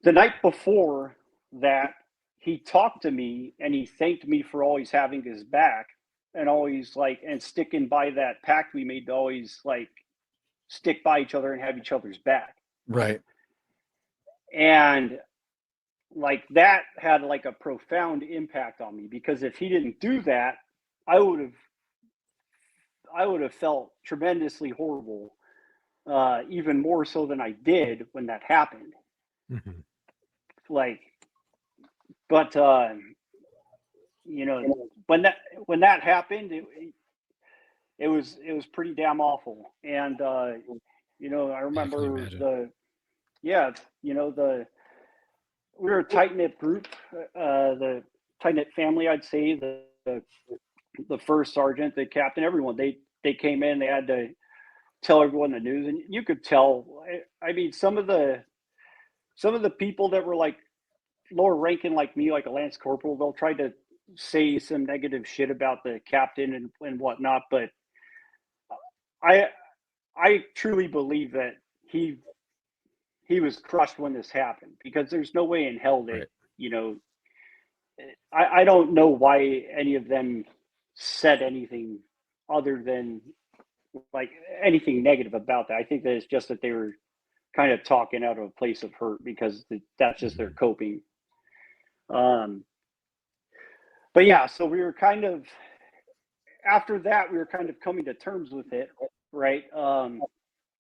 The night before that, he talked to me and he thanked me for always having his back and always and sticking by that pact we made to always stick by each other and have each other's back. Right. And that had a profound impact on me, because if he didn't do that, I would have felt tremendously horrible, even more so than I did when that happened. But when that happened, it was pretty damn awful. And I remember we were a tight-knit group, the tight-knit family, I'd say. The first sergeant, the captain, everyone, they came in, they had to tell everyone the news, and you could tell. I mean, some of the people that were lower ranking like me, like a lance corporal, they'll try to say some negative shit about the captain and whatnot, but I truly believe that he was crushed when this happened, because there's no way in hell that I don't know why any of them said anything other than anything negative about that. I think that it's just that they were kind of talking out of a place of hurt because that's just their coping. But yeah, so we were kind of, after that, we were kind of coming to terms with it, right?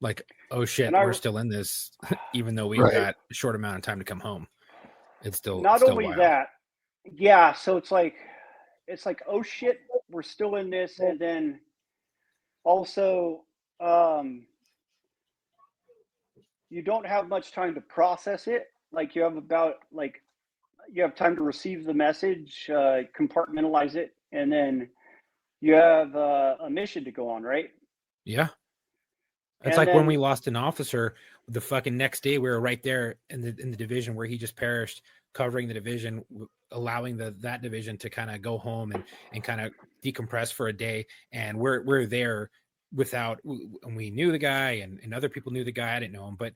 Like, oh shit, And I- we're still in this, even though we've Right. got a short amount of time to come home. It's still not it's still only wild. that, yeah. So it's like, oh shit, we're still in this, and then also, you don't have much time to process it. Like you have time to receive the message, compartmentalize it, and then you have a mission to go on, right? Yeah. It's And like when then- we lost an officer, the fucking next day we were right there in the division where he just perished, covering the division, allowing that division to kind of go home and kind of decompress for a day. And we're there without, and we knew the guy and other people knew the guy. I didn't know him, but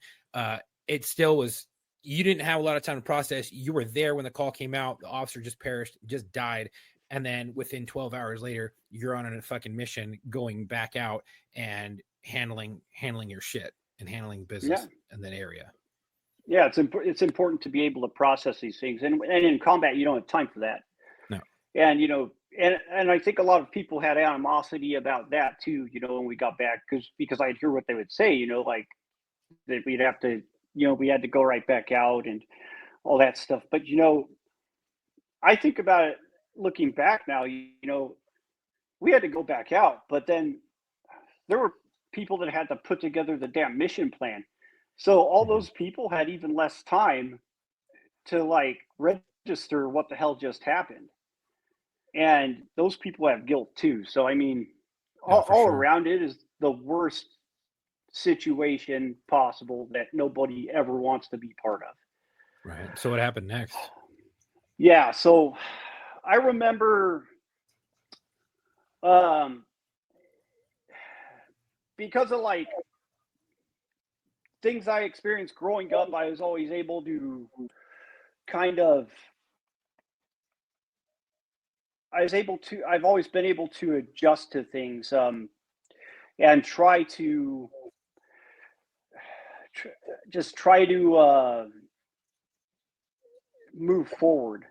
it still was, you didn't have a lot of time to process. You were there when the call came out, the officer just perished, just died. And then within 12 hours later, you're on a fucking mission going back out and handling your shit and handling business in that area. Yeah, it's important to be able to process these things, and in combat, you don't have time for that. No. And and I think a lot of people had animosity about that too. When we got back, because I'd hear what they would say. Like that we'd have to, we had to go right back out and all that stuff. But I think about it looking back now. We had to go back out, but then there were people that had to put together the damn mission plan. So all those people had even less time to register what the hell just happened. And those people have guilt too. So, I mean, all sure. around it is the worst situation possible that nobody ever wants to be part of. Right. So what happened next? Yeah. So I remember, because of things I experienced growing up, I was always able to I've always been able to adjust to things, and try to move forward.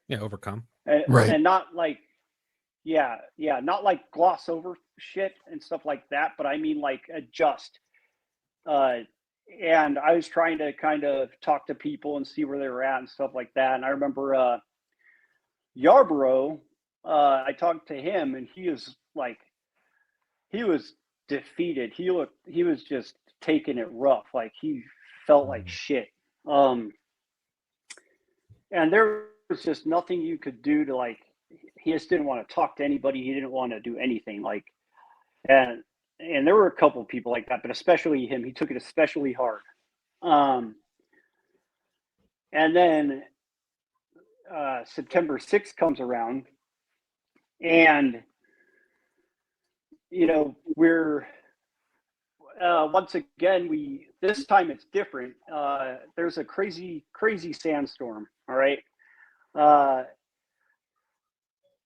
Yeah, overcome. Right. And not not gloss over shit and stuff like that, but I mean adjust. And I was trying to kind of talk to people and see where they were at and stuff like that. And I remember Yarborough, I talked to him, and he was defeated. He was just taking it rough. Like he felt like shit. And there was just nothing you could do to he just didn't want to talk to anybody. He didn't want to do anything and there were a couple of people like that, but especially him. He took it especially hard. And then September 6th comes around, and we're once again, this time it's different. There's a crazy sandstorm. All right.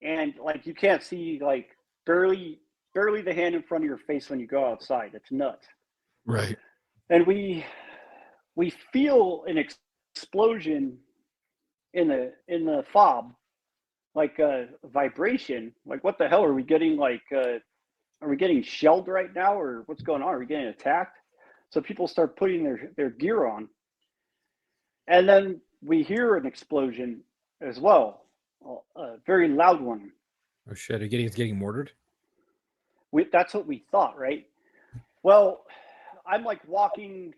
And you can't see barely the hand in front of your face when you go outside. It's nuts. Right. And we feel an explosion in the fob, a vibration. What the hell are we getting? Are we getting shelled right now, or what's going on? Are we getting attacked? So people start putting their gear on, and then we hear an explosion as well, a very loud one. Oh shit! It's getting mortared. That's what we thought, right? Well, I'm walking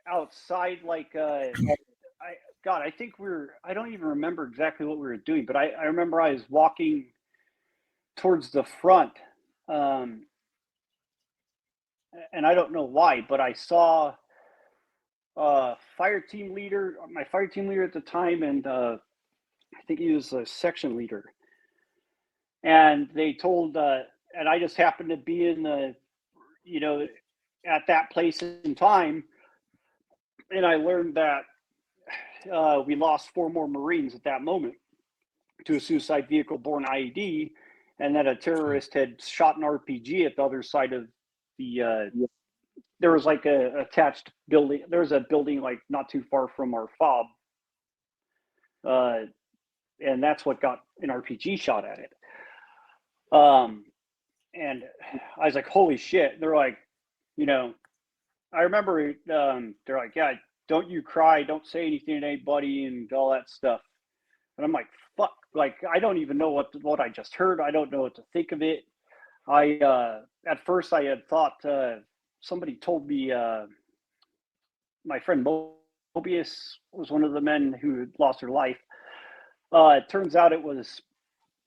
outside, I think I don't even remember exactly what we were doing, but I remember I was walking towards the front, and I don't know why, but I saw my fire team leader at the time, and I think he was a section leader, and they told, and I just happened to be in at that place in time, and I learned that we lost 4 more Marines at that moment to a suicide vehicle-borne IED, and that a terrorist had shot an RPG at the other side of the there was like a attached building. There was a building like not too far from our fob, and that's what got an RPG shot at it. And I was like, holy shit. They're like, you know, I remember they're like, yeah, don't you cry, don't say anything to anybody and all that stuff. And I'm like, fuck, like, I don't even know what I just heard. I don't know what to think of it. At first I had thought, somebody told me, my friend Mobius was one of the men who lost their life. It turns out it was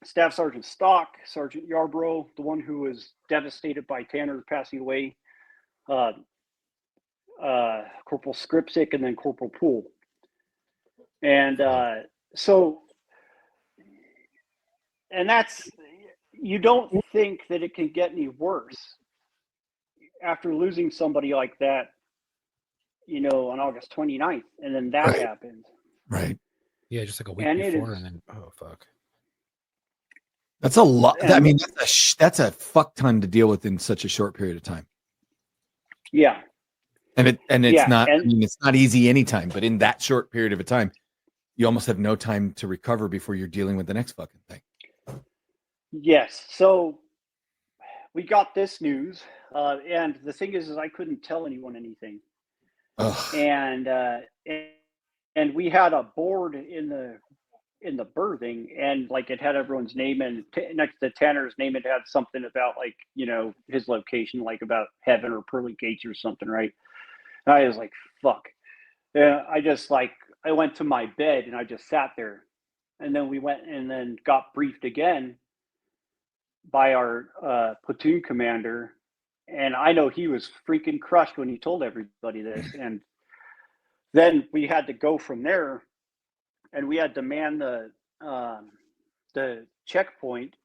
Staff Sergeant Stock, Sergeant Yarbrough, the one who was devastated by Tanner passing away, Corporal Skripsik, and then Corporal Poole. And and that's, you don't think that it can get any worse after losing somebody like that, you know, on August 29th, and then that happened. Right. Yeah, just like a week And before, and then oh fuck. That's a lot. I mean, that's a fuck ton to deal with in such a short period of time. Yeah. And it's not. And, I mean, it's not easy anytime, but in that short period of a time, you almost have no time to recover before you're dealing with the next fucking thing. yes. So we got this news, and the thing is I couldn't tell anyone anything. Ugh. And we had a board in the berthing, and like it had everyone's name, and next to Tanner's name it had something about, like, you know, his location, like about heaven or pearly gates or something, right? And I was like, fuck. And I went to my bed and I just sat there, and then we went and then got briefed again by our platoon commander, and I know he was freaking crushed when he told everybody this. And then we had to go from there, and we had to man the checkpoint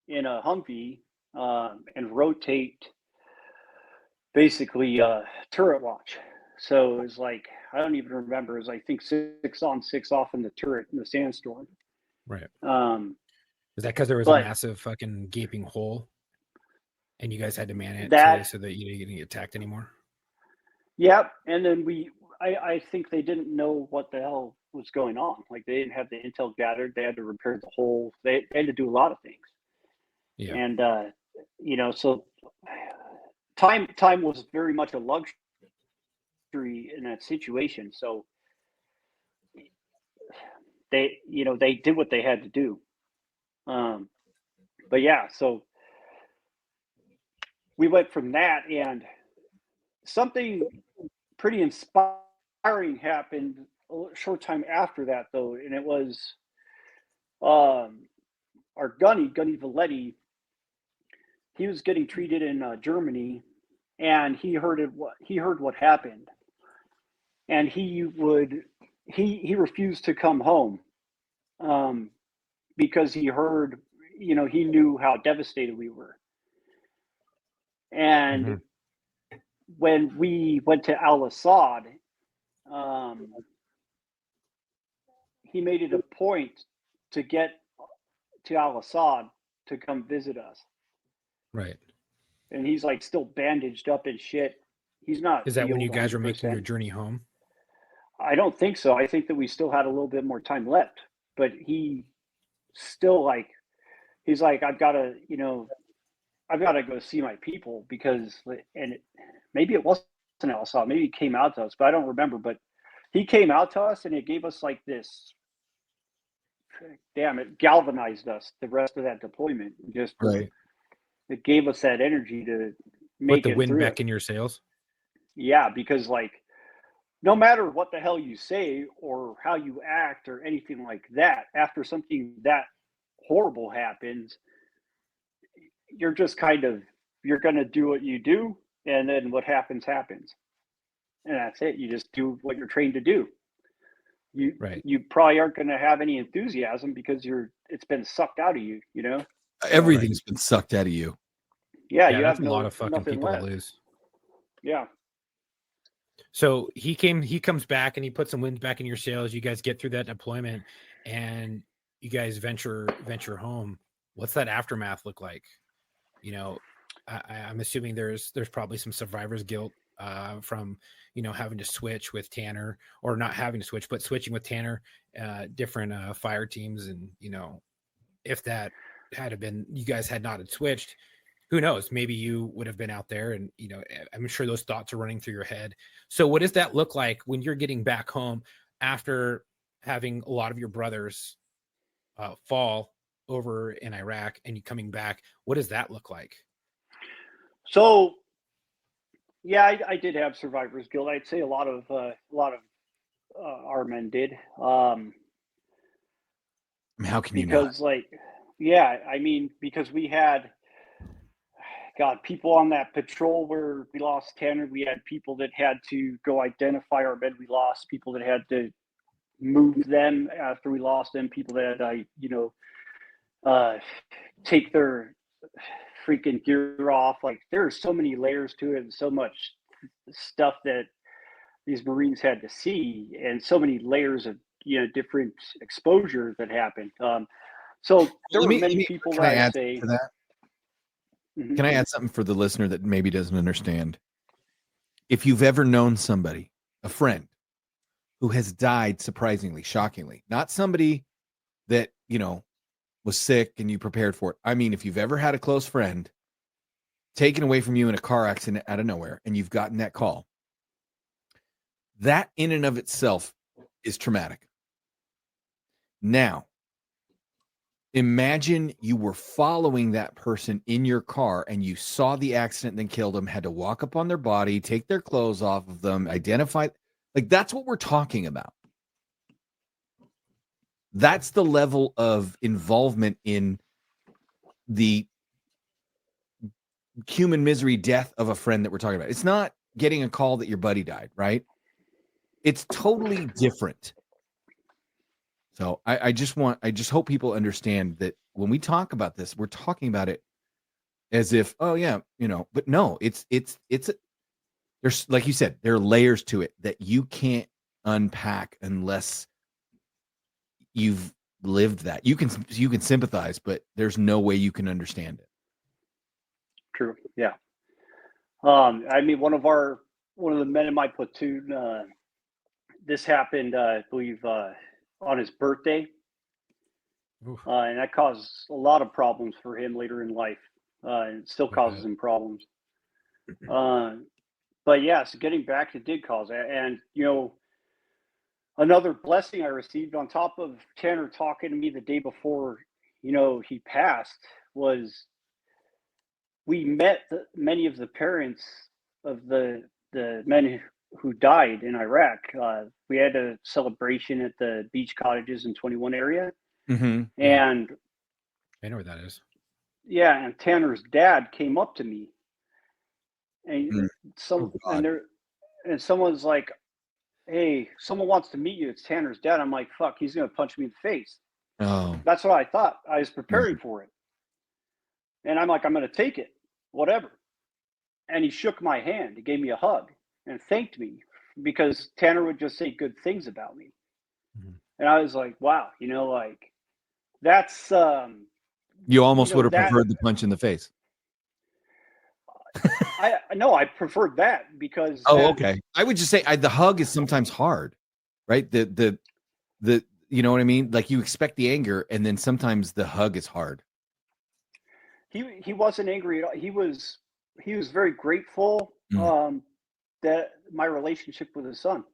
in a Humvee and rotate basically turret watch. So it was like, I don't even remember. It was, I think, 6 on 6 off in the turret in the sandstorm. Right. Is that because there was a massive fucking gaping hole, and you guys had to man it so that you didn't get attacked anymore? Yep. And then I think they didn't know what the hell was going on. Like, they didn't have the intel gathered. They had to repair the hole. They had to do a lot of things. Yeah. And you know, so time was very much a luxury in that situation. So they did what they had to do. But yeah, so we went from that, and something pretty inspiring happened a short time after that, though, and it was our Gunny Valetti. He was getting treated in Germany, and he heard what happened, and he refused to come home because he heard, you know, he knew how devastated we were. And when we went to Al-Assad, he made it a point to get to Al-Assad to come visit us. Right. And he's like still bandaged up and shit. He's not. Is that when you guys 100%. were making your journey home? I don't think so. I think that we still had a little bit more time left, but he still, like, he's like, I've got to go see my people, because, and maybe it wasn't Al-Assad, maybe he came out to us, but I don't remember. But he came out to us, and it gave us like this, it galvanized us the rest of that deployment. Just right. It gave us that energy to make the it wind through back it. in your sails. Yeah, because, like, no matter what the hell you say or how you act or anything like that, after something that horrible happens, you're just you're going to do what you do, and then what happens. And that's it. You just do what you're trained to do. You probably aren't going to have any enthusiasm because it's been sucked out of you, you know? Everything's been sucked out of you. Yeah, you have a lot of fucking people left to lose. Yeah. So he comes back and he puts some wind back in your sails. You guys get through that deployment, and you guys venture home. What's that aftermath look like? You know, I'm assuming there's probably some survivor's guilt from, having to switch with Tanner, or not having to switch, but switching with Tanner, different fire teams. And, if that had been, you guys had not had switched, who knows, maybe you would have been out there. And, I'm sure those thoughts are running through your head. So what does that look like when you're getting back home after having a lot of your brothers fall over in Iraq, and you coming back? What does that look like? So, yeah, I did have survivor's guilt. I'd say a lot of our men did. I mean, how can you not? Because, because we had, God, people on that patrol where we lost Tanner. We had people that had to go identify our men we lost, people that had to move them after we lost them, people that had, take their freaking gear off. Like, there are so many layers to it, and so much stuff that these Marines had to see, and so many layers of different exposure that happened. So there were many people can that I I add say. to that? Mhm. Can I add something for the listener that maybe doesn't understand? If you've ever known somebody, a friend, who has died surprisingly, shockingly, not somebody that, was sick and you prepared for it. I mean, if you've ever had a close friend taken away from you in a car accident out of nowhere, and you've gotten that call, that in and of itself is traumatic. Now, imagine you were following that person in your car and you saw the accident and then killed them, had to walk up on their body, take their clothes off of them, identify. Like, that's what we're talking about. That's the level of involvement in the human misery death of a friend that we're talking about. It's not getting a call that your buddy died, right? It's totally different. So I just hope people understand that when we talk about this, we're talking about it as if, oh yeah, but no, it's there's, like you said, there are layers to it that you can't unpack unless you've lived that. You can sympathize, but there's no way you can understand it. True. Yeah. One of the men in my platoon, this happened, I believe, on his birthday. And that caused a lot of problems for him later in life. And it still causes him problems. But yeah, so getting back, it did cause that. And, another blessing I received on top of Tanner talking to me the day before, he passed, was we met many of the parents of the men who died in Iraq. We had a celebration at the beach cottages in 21 area. Mm-hmm. And I know where that is. Yeah, and Tanner's dad came up to me, and and someone's like, "Hey, someone wants to meet you. It's Tanner's dad." I'm like, "Fuck, he's gonna punch me in the face." Oh, That's what I thought. I was preparing for it, and I'm like, "I'm gonna take it, whatever." And he shook my hand. He gave me a hug and thanked me, because Tanner would just say good things about me. Mm-hmm. And I was like, "Wow, that's." You almost would have preferred the punch in the face. I preferred that, because. Okay. I would just say the hug is sometimes hard, right? The you know what I mean? Like, you expect the anger, and then sometimes the hug is hard. He wasn't angry at all. He was very grateful that my relationship with his son.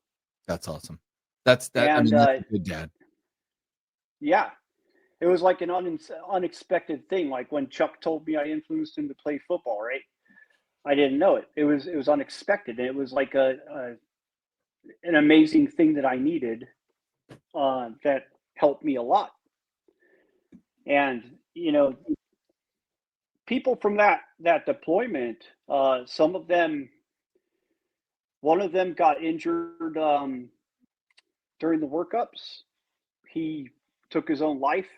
That's awesome. That's a good dad. Yeah. It was like an unexpected thing. Like when Chuck told me I influenced him to play football, right? I didn't know it. It was unexpected. And it was like an amazing thing that I needed, that helped me a lot. And, people from that deployment, some of them, one of them got injured during the workups. He took his own life.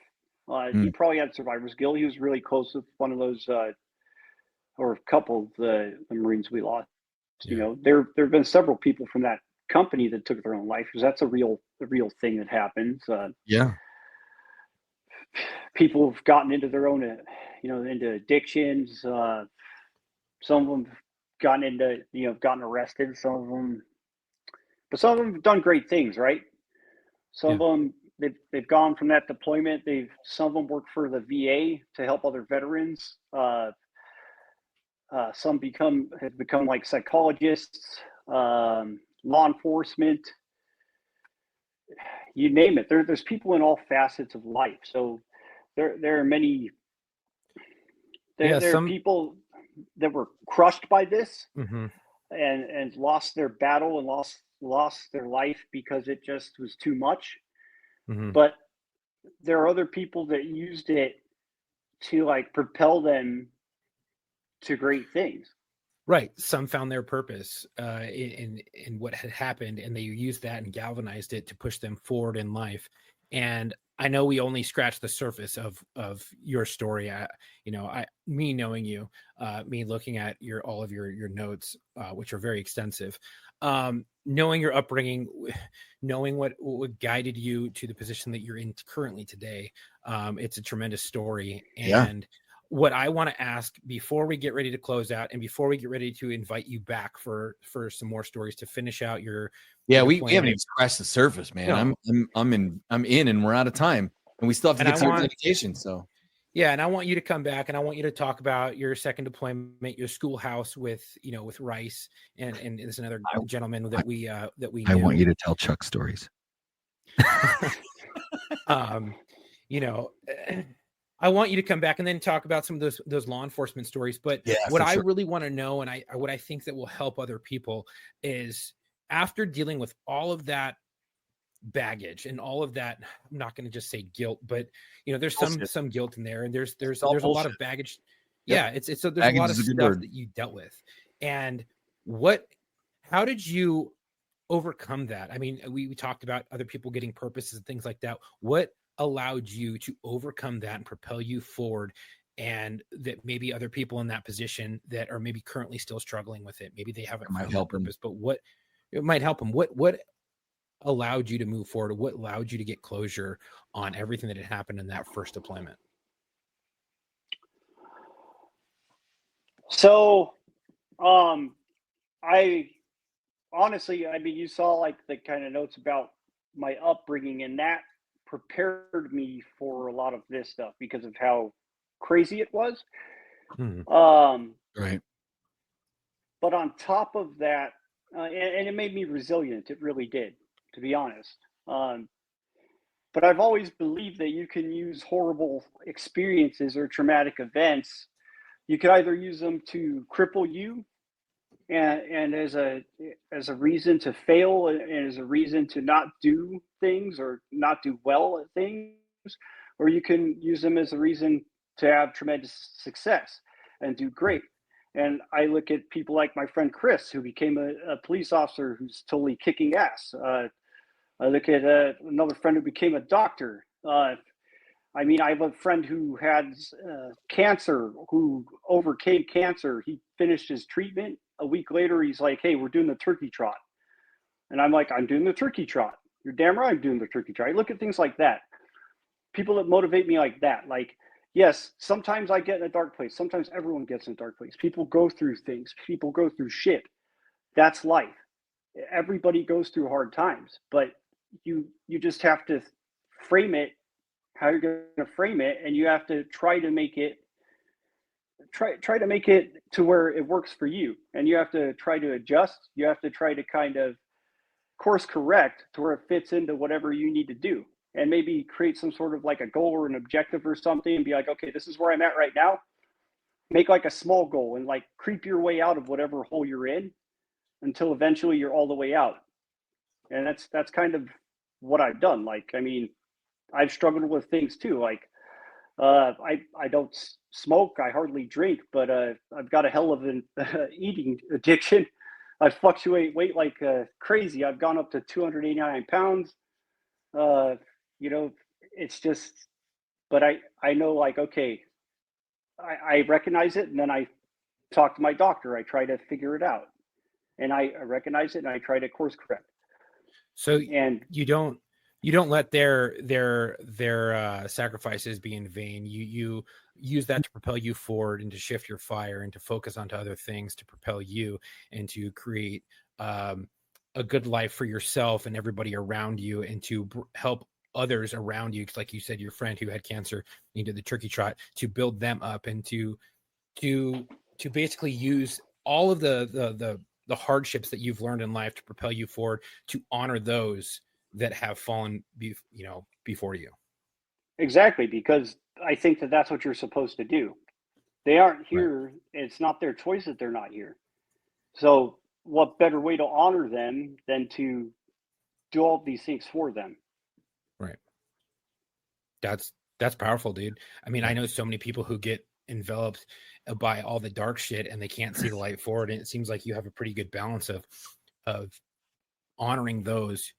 He probably had survivor's guilt. He was really close with one of those, or a couple of the Marines we lost. Yeah. There have been several people from that company that took their own life, because that's a real thing that happens. Yeah. People have gotten into their own, into addictions. Some of them gotten arrested. Some of them have done great things, right? Some of them, they've gone from that deployment. Some of them work for the VA to help other veterans. Some have become like psychologists, law enforcement, you name it. There's people in all facets of life. So there are many. There are people that were crushed by this and lost their battle and lost their life because it just was too much. But there are other people that used it to like propel them to great things. Right. Some found their purpose in what had happened, and they used that and galvanized it to push them forward in life. And I know we only scratched the surface of your story. Me knowing you, me looking at all of your notes, which are very extensive, knowing your upbringing, knowing what guided you to the position that you're in currently today. It's a tremendous story. And what I want to ask before we get ready to close out and before we get ready to invite you back for some more stories to finish out your we haven't even scratched the surface, man. No. I'm in and we're out of time and we still have to get to your dedication. So yeah, and I want you to come back and I want you to talk about your second deployment, your schoolhouse with Rice and there's another gentleman that we knew. I want you to tell Chuck stories. I want you to come back and then talk about some of those law enforcement stories. But what I really want to know, and what I think that will help other people is after dealing with all of that baggage and all of that, I'm not going to just say guilt, but there's some guilt in there, and there's a lot of baggage. Yeah, it's there's baggage a lot of stuff that you dealt with, and how did you overcome that? I mean, we talked about other people getting purposes and things like that. What allowed you to overcome that and propel you forward, and that maybe other people in that position that are maybe currently still struggling with it, maybe they haven't found that purpose, but what it might help them? What allowed you to move forward? What allowed you to get closure on everything that had happened in that first deployment? So, I honestly, you saw like the kind of notes about my upbringing, and that prepared me for a lot of this stuff because of how crazy it was. Right. But on top of that, and it made me resilient. It really did, to be honest. But I've always believed that you can use horrible experiences or traumatic events. You could either use them to cripple you and as a reason to fail and as a reason to not do things or not do well at things, or you can use them as a reason to have tremendous success and do great. And I look at people like my friend Chris, who became a police officer who's totally kicking ass. I look at another friend who became a doctor. I have a friend who had cancer, who overcame cancer. He finished his treatment. A week later, he's like, "Hey, we're doing the turkey trot." And I'm like, "I'm doing the turkey trot." You're damn right I'm doing the turkey trot. I look at things like that. People that motivate me like that. Like, yes, sometimes I get in a dark place. Sometimes everyone gets in a dark place. People go through things. People go through shit. That's life. Everybody goes through hard times. But you just have to frame it how you're going to frame it, and you have to try to make it to where it works for you, and you have to try to adjust. You have to try to kind of course correct to where it fits into whatever you need to do, and maybe create some sort of like a goal or an objective or something, and be like, okay, this is where I'm at right now. Make like a small goal and like creep your way out of whatever hole you're in until eventually you're all the way out. And that's kind of what I've done. Like, I've struggled with things too. Like, I don't smoke, I hardly drink, but I've got a hell of an eating addiction. I fluctuate weight like crazy. I've gone up to 289 pounds. It's just, but I know, like, okay, I recognize it, and then I talk to my doctor. I try to figure it out, and I recognize it, and I try to course correct. So, and you don't let their sacrifices be in vain. You use that to propel you forward and to shift your fire and to focus onto other things to propel you and to create a good life for yourself and everybody around you, and to help others around you. Like you said, your friend who had cancer, you did the turkey trot to build them up, and to basically use all of the hardships that you've learned in life to propel you forward, to honor those that have fallen before you. Exactly, because I think that that's what you're supposed to do. They aren't here. Right. It's not their choice that they're not here. So what better way to honor them than to do all these things for them? Right. That's powerful, dude. I mean, I know so many people who get enveloped by all the dark shit and they can't see the light forward. And it seems like you have a pretty good balance of honoring those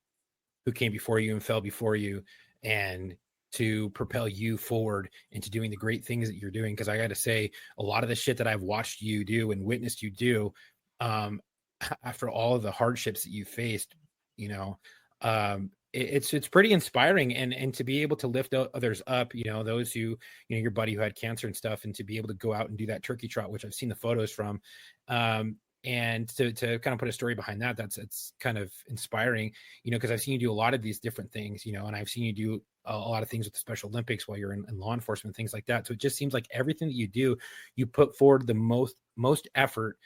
who came before you and fell before you, and to propel you forward into doing the great things that you're doing. Because I got to say, a lot of the shit that I've watched you do and witnessed you do, after all of the hardships that you faced, it's pretty inspiring, and to be able to lift others up, those who, your buddy who had cancer and stuff, and to be able to go out and do that turkey trot, which I've seen the photos from, and to kind of put a story behind that, it's kind of inspiring, because I've seen you do a lot of these different things, and I've seen you do a lot of things with the Special Olympics while you're in law enforcement, things like that. So it just seems like everything that you do, you put forward the most effort,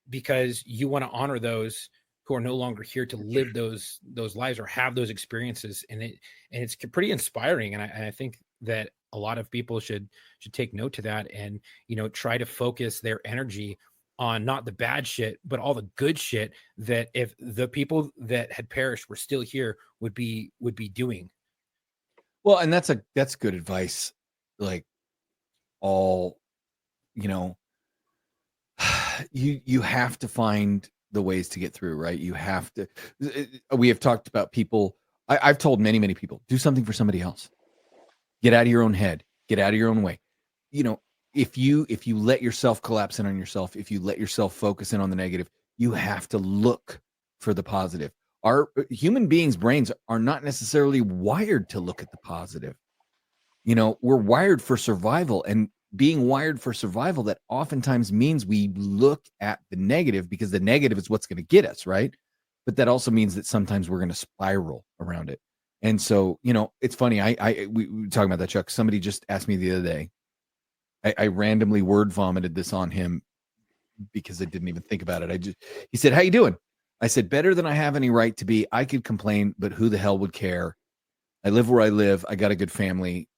because you want to honor those who are no longer here to live those lives or have those experiences. And it's pretty inspiring. And I think that a lot of people should take note to that, and, try to focus their energy on not the bad shit, but all the good shit that if the people that had perished were still here would be doing. Well, and that's good advice. Like all, you have to find the ways to get through, right? You have to, we have talked about people. I've told many, many people, do something for somebody else. Get out of your own head, get out of your own way. If you let yourself collapse in on yourself, if you let yourself focus in on the negative, you have to look for the positive. Our human beings' brains are not necessarily wired to look at the positive. We're wired for survival, and being wired for survival, that oftentimes means we look at the negative, because the negative is what's going to get us, right? But that also means that sometimes we're going to spiral around it. And so, it's funny. We were talking about that, Chuck. Somebody just asked me the other day. I randomly word vomited this on him because I didn't even think about it. He said, "How you doing?" I said, "Better than I have any right to be. I could complain, but who the hell would care? I live where I live. I got a good family,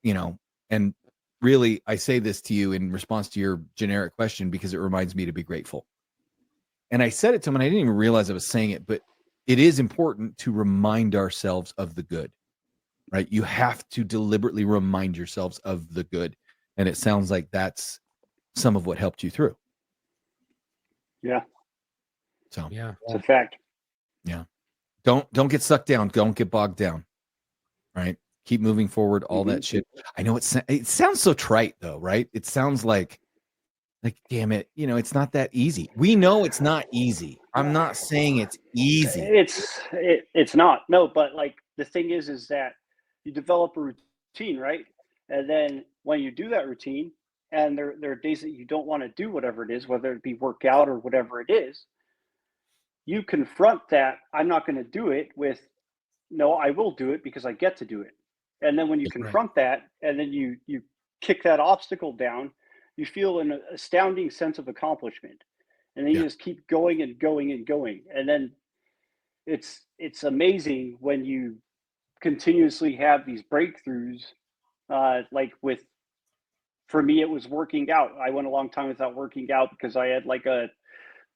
and really, I say this to you in response to your generic question because it reminds me to be grateful." And I said it to him, and I didn't even realize I was saying it, but it is important to remind ourselves of the good, right? You have to deliberately remind yourselves of the good. And it sounds like that's some of what helped you through. Yeah. So yeah, it's a fact. Yeah. Don't get sucked down. Don't get bogged down. Right. Keep moving forward. All that shit. I know it sounds so trite though, right? It sounds like, damn it. It's not that easy. We know it's not easy. I'm not saying it's easy. It's not. No, but the thing is that you develop a routine, right? And then when you do that routine, and there are days that you don't want to do whatever it is, whether it be work out or whatever it is, you confront that I'm not going to do it with, no, I will do it because I get to do it. And then when you confront that, and then you kick that obstacle down, you feel an astounding sense of accomplishment. And then you just keep going and going and going. And then it's amazing when you continuously have these breakthroughs. For me, it was working out. I went a long time without working out because I had a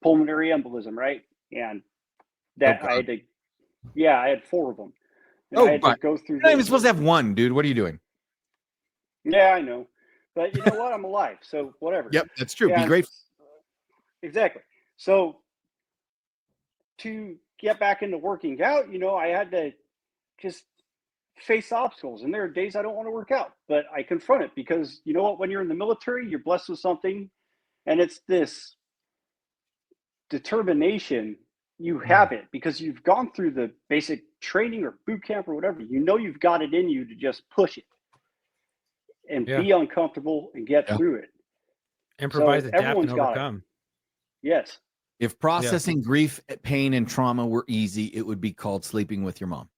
pulmonary embolism, right? And that I had 4 of them. And I had to go through. You're not even supposed to have one, dude. What are you doing? Yeah, I know. But you know what? I'm alive. So whatever. Yep, that's true. Be grateful. Exactly. So to get back into working out, I had to just face obstacles, and there are days I don't want to work out, but I confront it because you know what, when you're in the military, you're blessed with something, and it's this determination. You have it because you've gone through the basic training or boot camp or whatever. You've got it in you to just push it. and Yeah. be uncomfortable and get Yeah. through it. Improvise, adapt, everyone's and got it. overcome. Yes. If processing grief, pain, and trauma were easy, it would be called sleeping with your mom.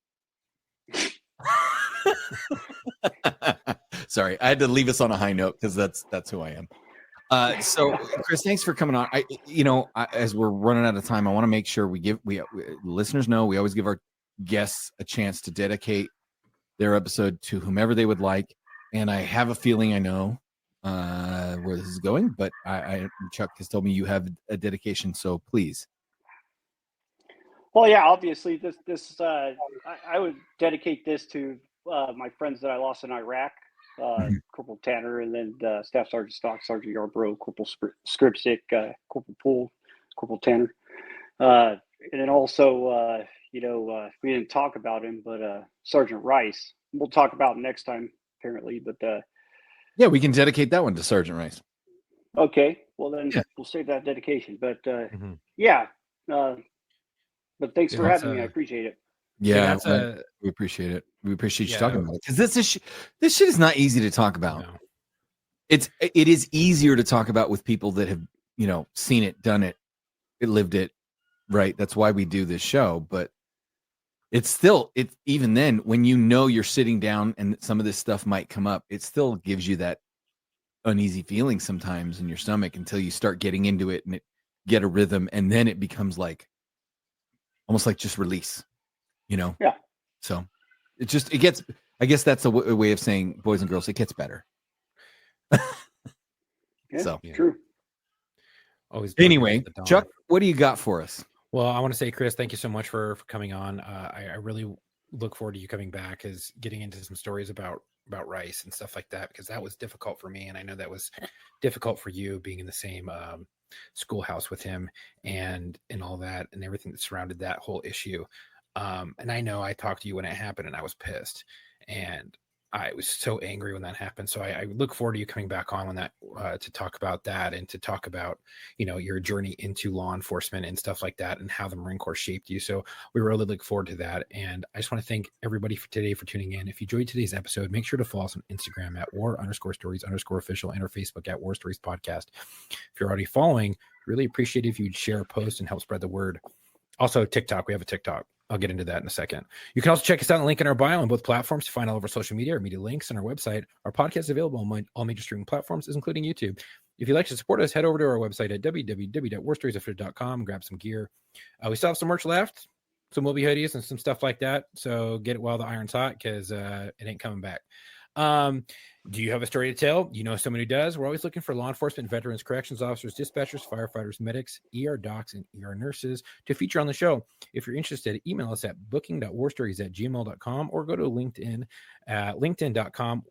Sorry, I had to leave us on a high note because that's who I am. So Chris, thanks for coming on. As we're running out of time, I want to make sure we listeners know we always give our guests a chance to dedicate their episode to whomever they would like. And I have a feeling I know where this is going, but Chuck has told me you have a dedication, so please. Well, yeah, obviously this I would dedicate this to my friends that I lost in Iraq, Corporal Tanner, and then Staff Sergeant Stock, Sergeant Yarbrough, Corporal Scripsick, Corporal Poole, Corporal Tanner, and then also we didn't talk about him, but Sergeant Rice. We'll talk about him next time apparently, but yeah, we can dedicate that one to Sergeant Rice. Okay, well then we'll save that dedication. But but thanks for having me. I appreciate it. Yeah, we appreciate it. We appreciate you talking about it because this shit is not easy to talk about. No. It is easier to talk about with people that have seen it, done it, lived it, right? That's why we do this show. But it's even then when you're sitting down and some of this stuff might come up, it still gives you that uneasy feeling sometimes in your stomach until you start getting into it and get a rhythm, and then it becomes like almost like just release. Yeah. So it gets, I guess that's a way of saying, boys and girls, it gets better. True. Always. Anyway, Chuck, what do you got for us? Well, I want to say, Chris, thank you so much for coming on. I really look forward to you coming back, as getting into some stories about Rice and stuff like that, because that was difficult for me. And I know that was difficult for you, being in the same schoolhouse with him and all that and everything that surrounded that whole issue. And I know I talked to you when it happened and I was pissed and I was so angry when that happened. So I look forward to you coming back on that to talk about that and to talk about, your journey into law enforcement and stuff like that and how the Marine Corps shaped you. So we really look forward to that. And I just want to thank everybody for tuning in. If you enjoyed today's episode, make sure to follow us on Instagram at war_stories_official and our Facebook at War Stories Podcast. If you're already following, really appreciate it if you'd share a post and help spread the word. Also, TikTok. We have a TikTok. I'll get into that in a second. You can also check us out on the link in our bio on both platforms to find all of our social media or media links on our website. Our podcast is available on all major streaming platforms, including YouTube. If you'd like to support us, head over to our website at www.warstoriesofficial.com and grab some gear. We still have some merch left, some Moby hoodies and some stuff like that. So get it while the iron's hot, because it ain't coming back. Do you have a story to tell? You know someone who does? We're always looking for law enforcement, veterans, corrections officers, dispatchers, firefighters, medics, ER docs, and ER nurses to feature on the show. If you're interested, email us at booking.warstories@gmail.com or go to LinkedIn at linkedin.com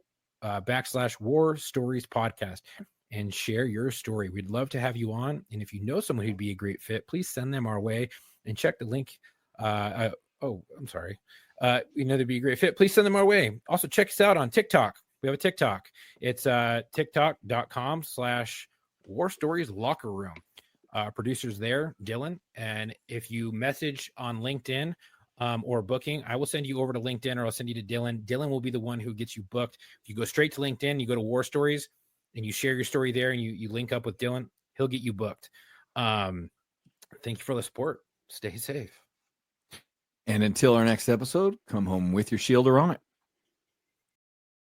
/War Stories Podcast and share your story. We'd love to have you on. And if you know someone who'd be a great fit, please send them our way and check the link. I'm sorry. They'd be a great fit. Please send them our way. Also, check us out on TikTok. We have a TikTok. It's tiktok.com/War Stories Locker Room. Producers there, Dylan. And if you message on LinkedIn or booking, I will send you over to LinkedIn, or I'll send you to Dylan. Dylan will be the one who gets you booked. If you go straight to LinkedIn, you go to War Stories and you share your story there and you link up with Dylan, he'll get you booked. Thank you for the support. Stay safe. And until our next episode, come home with your shield or on it.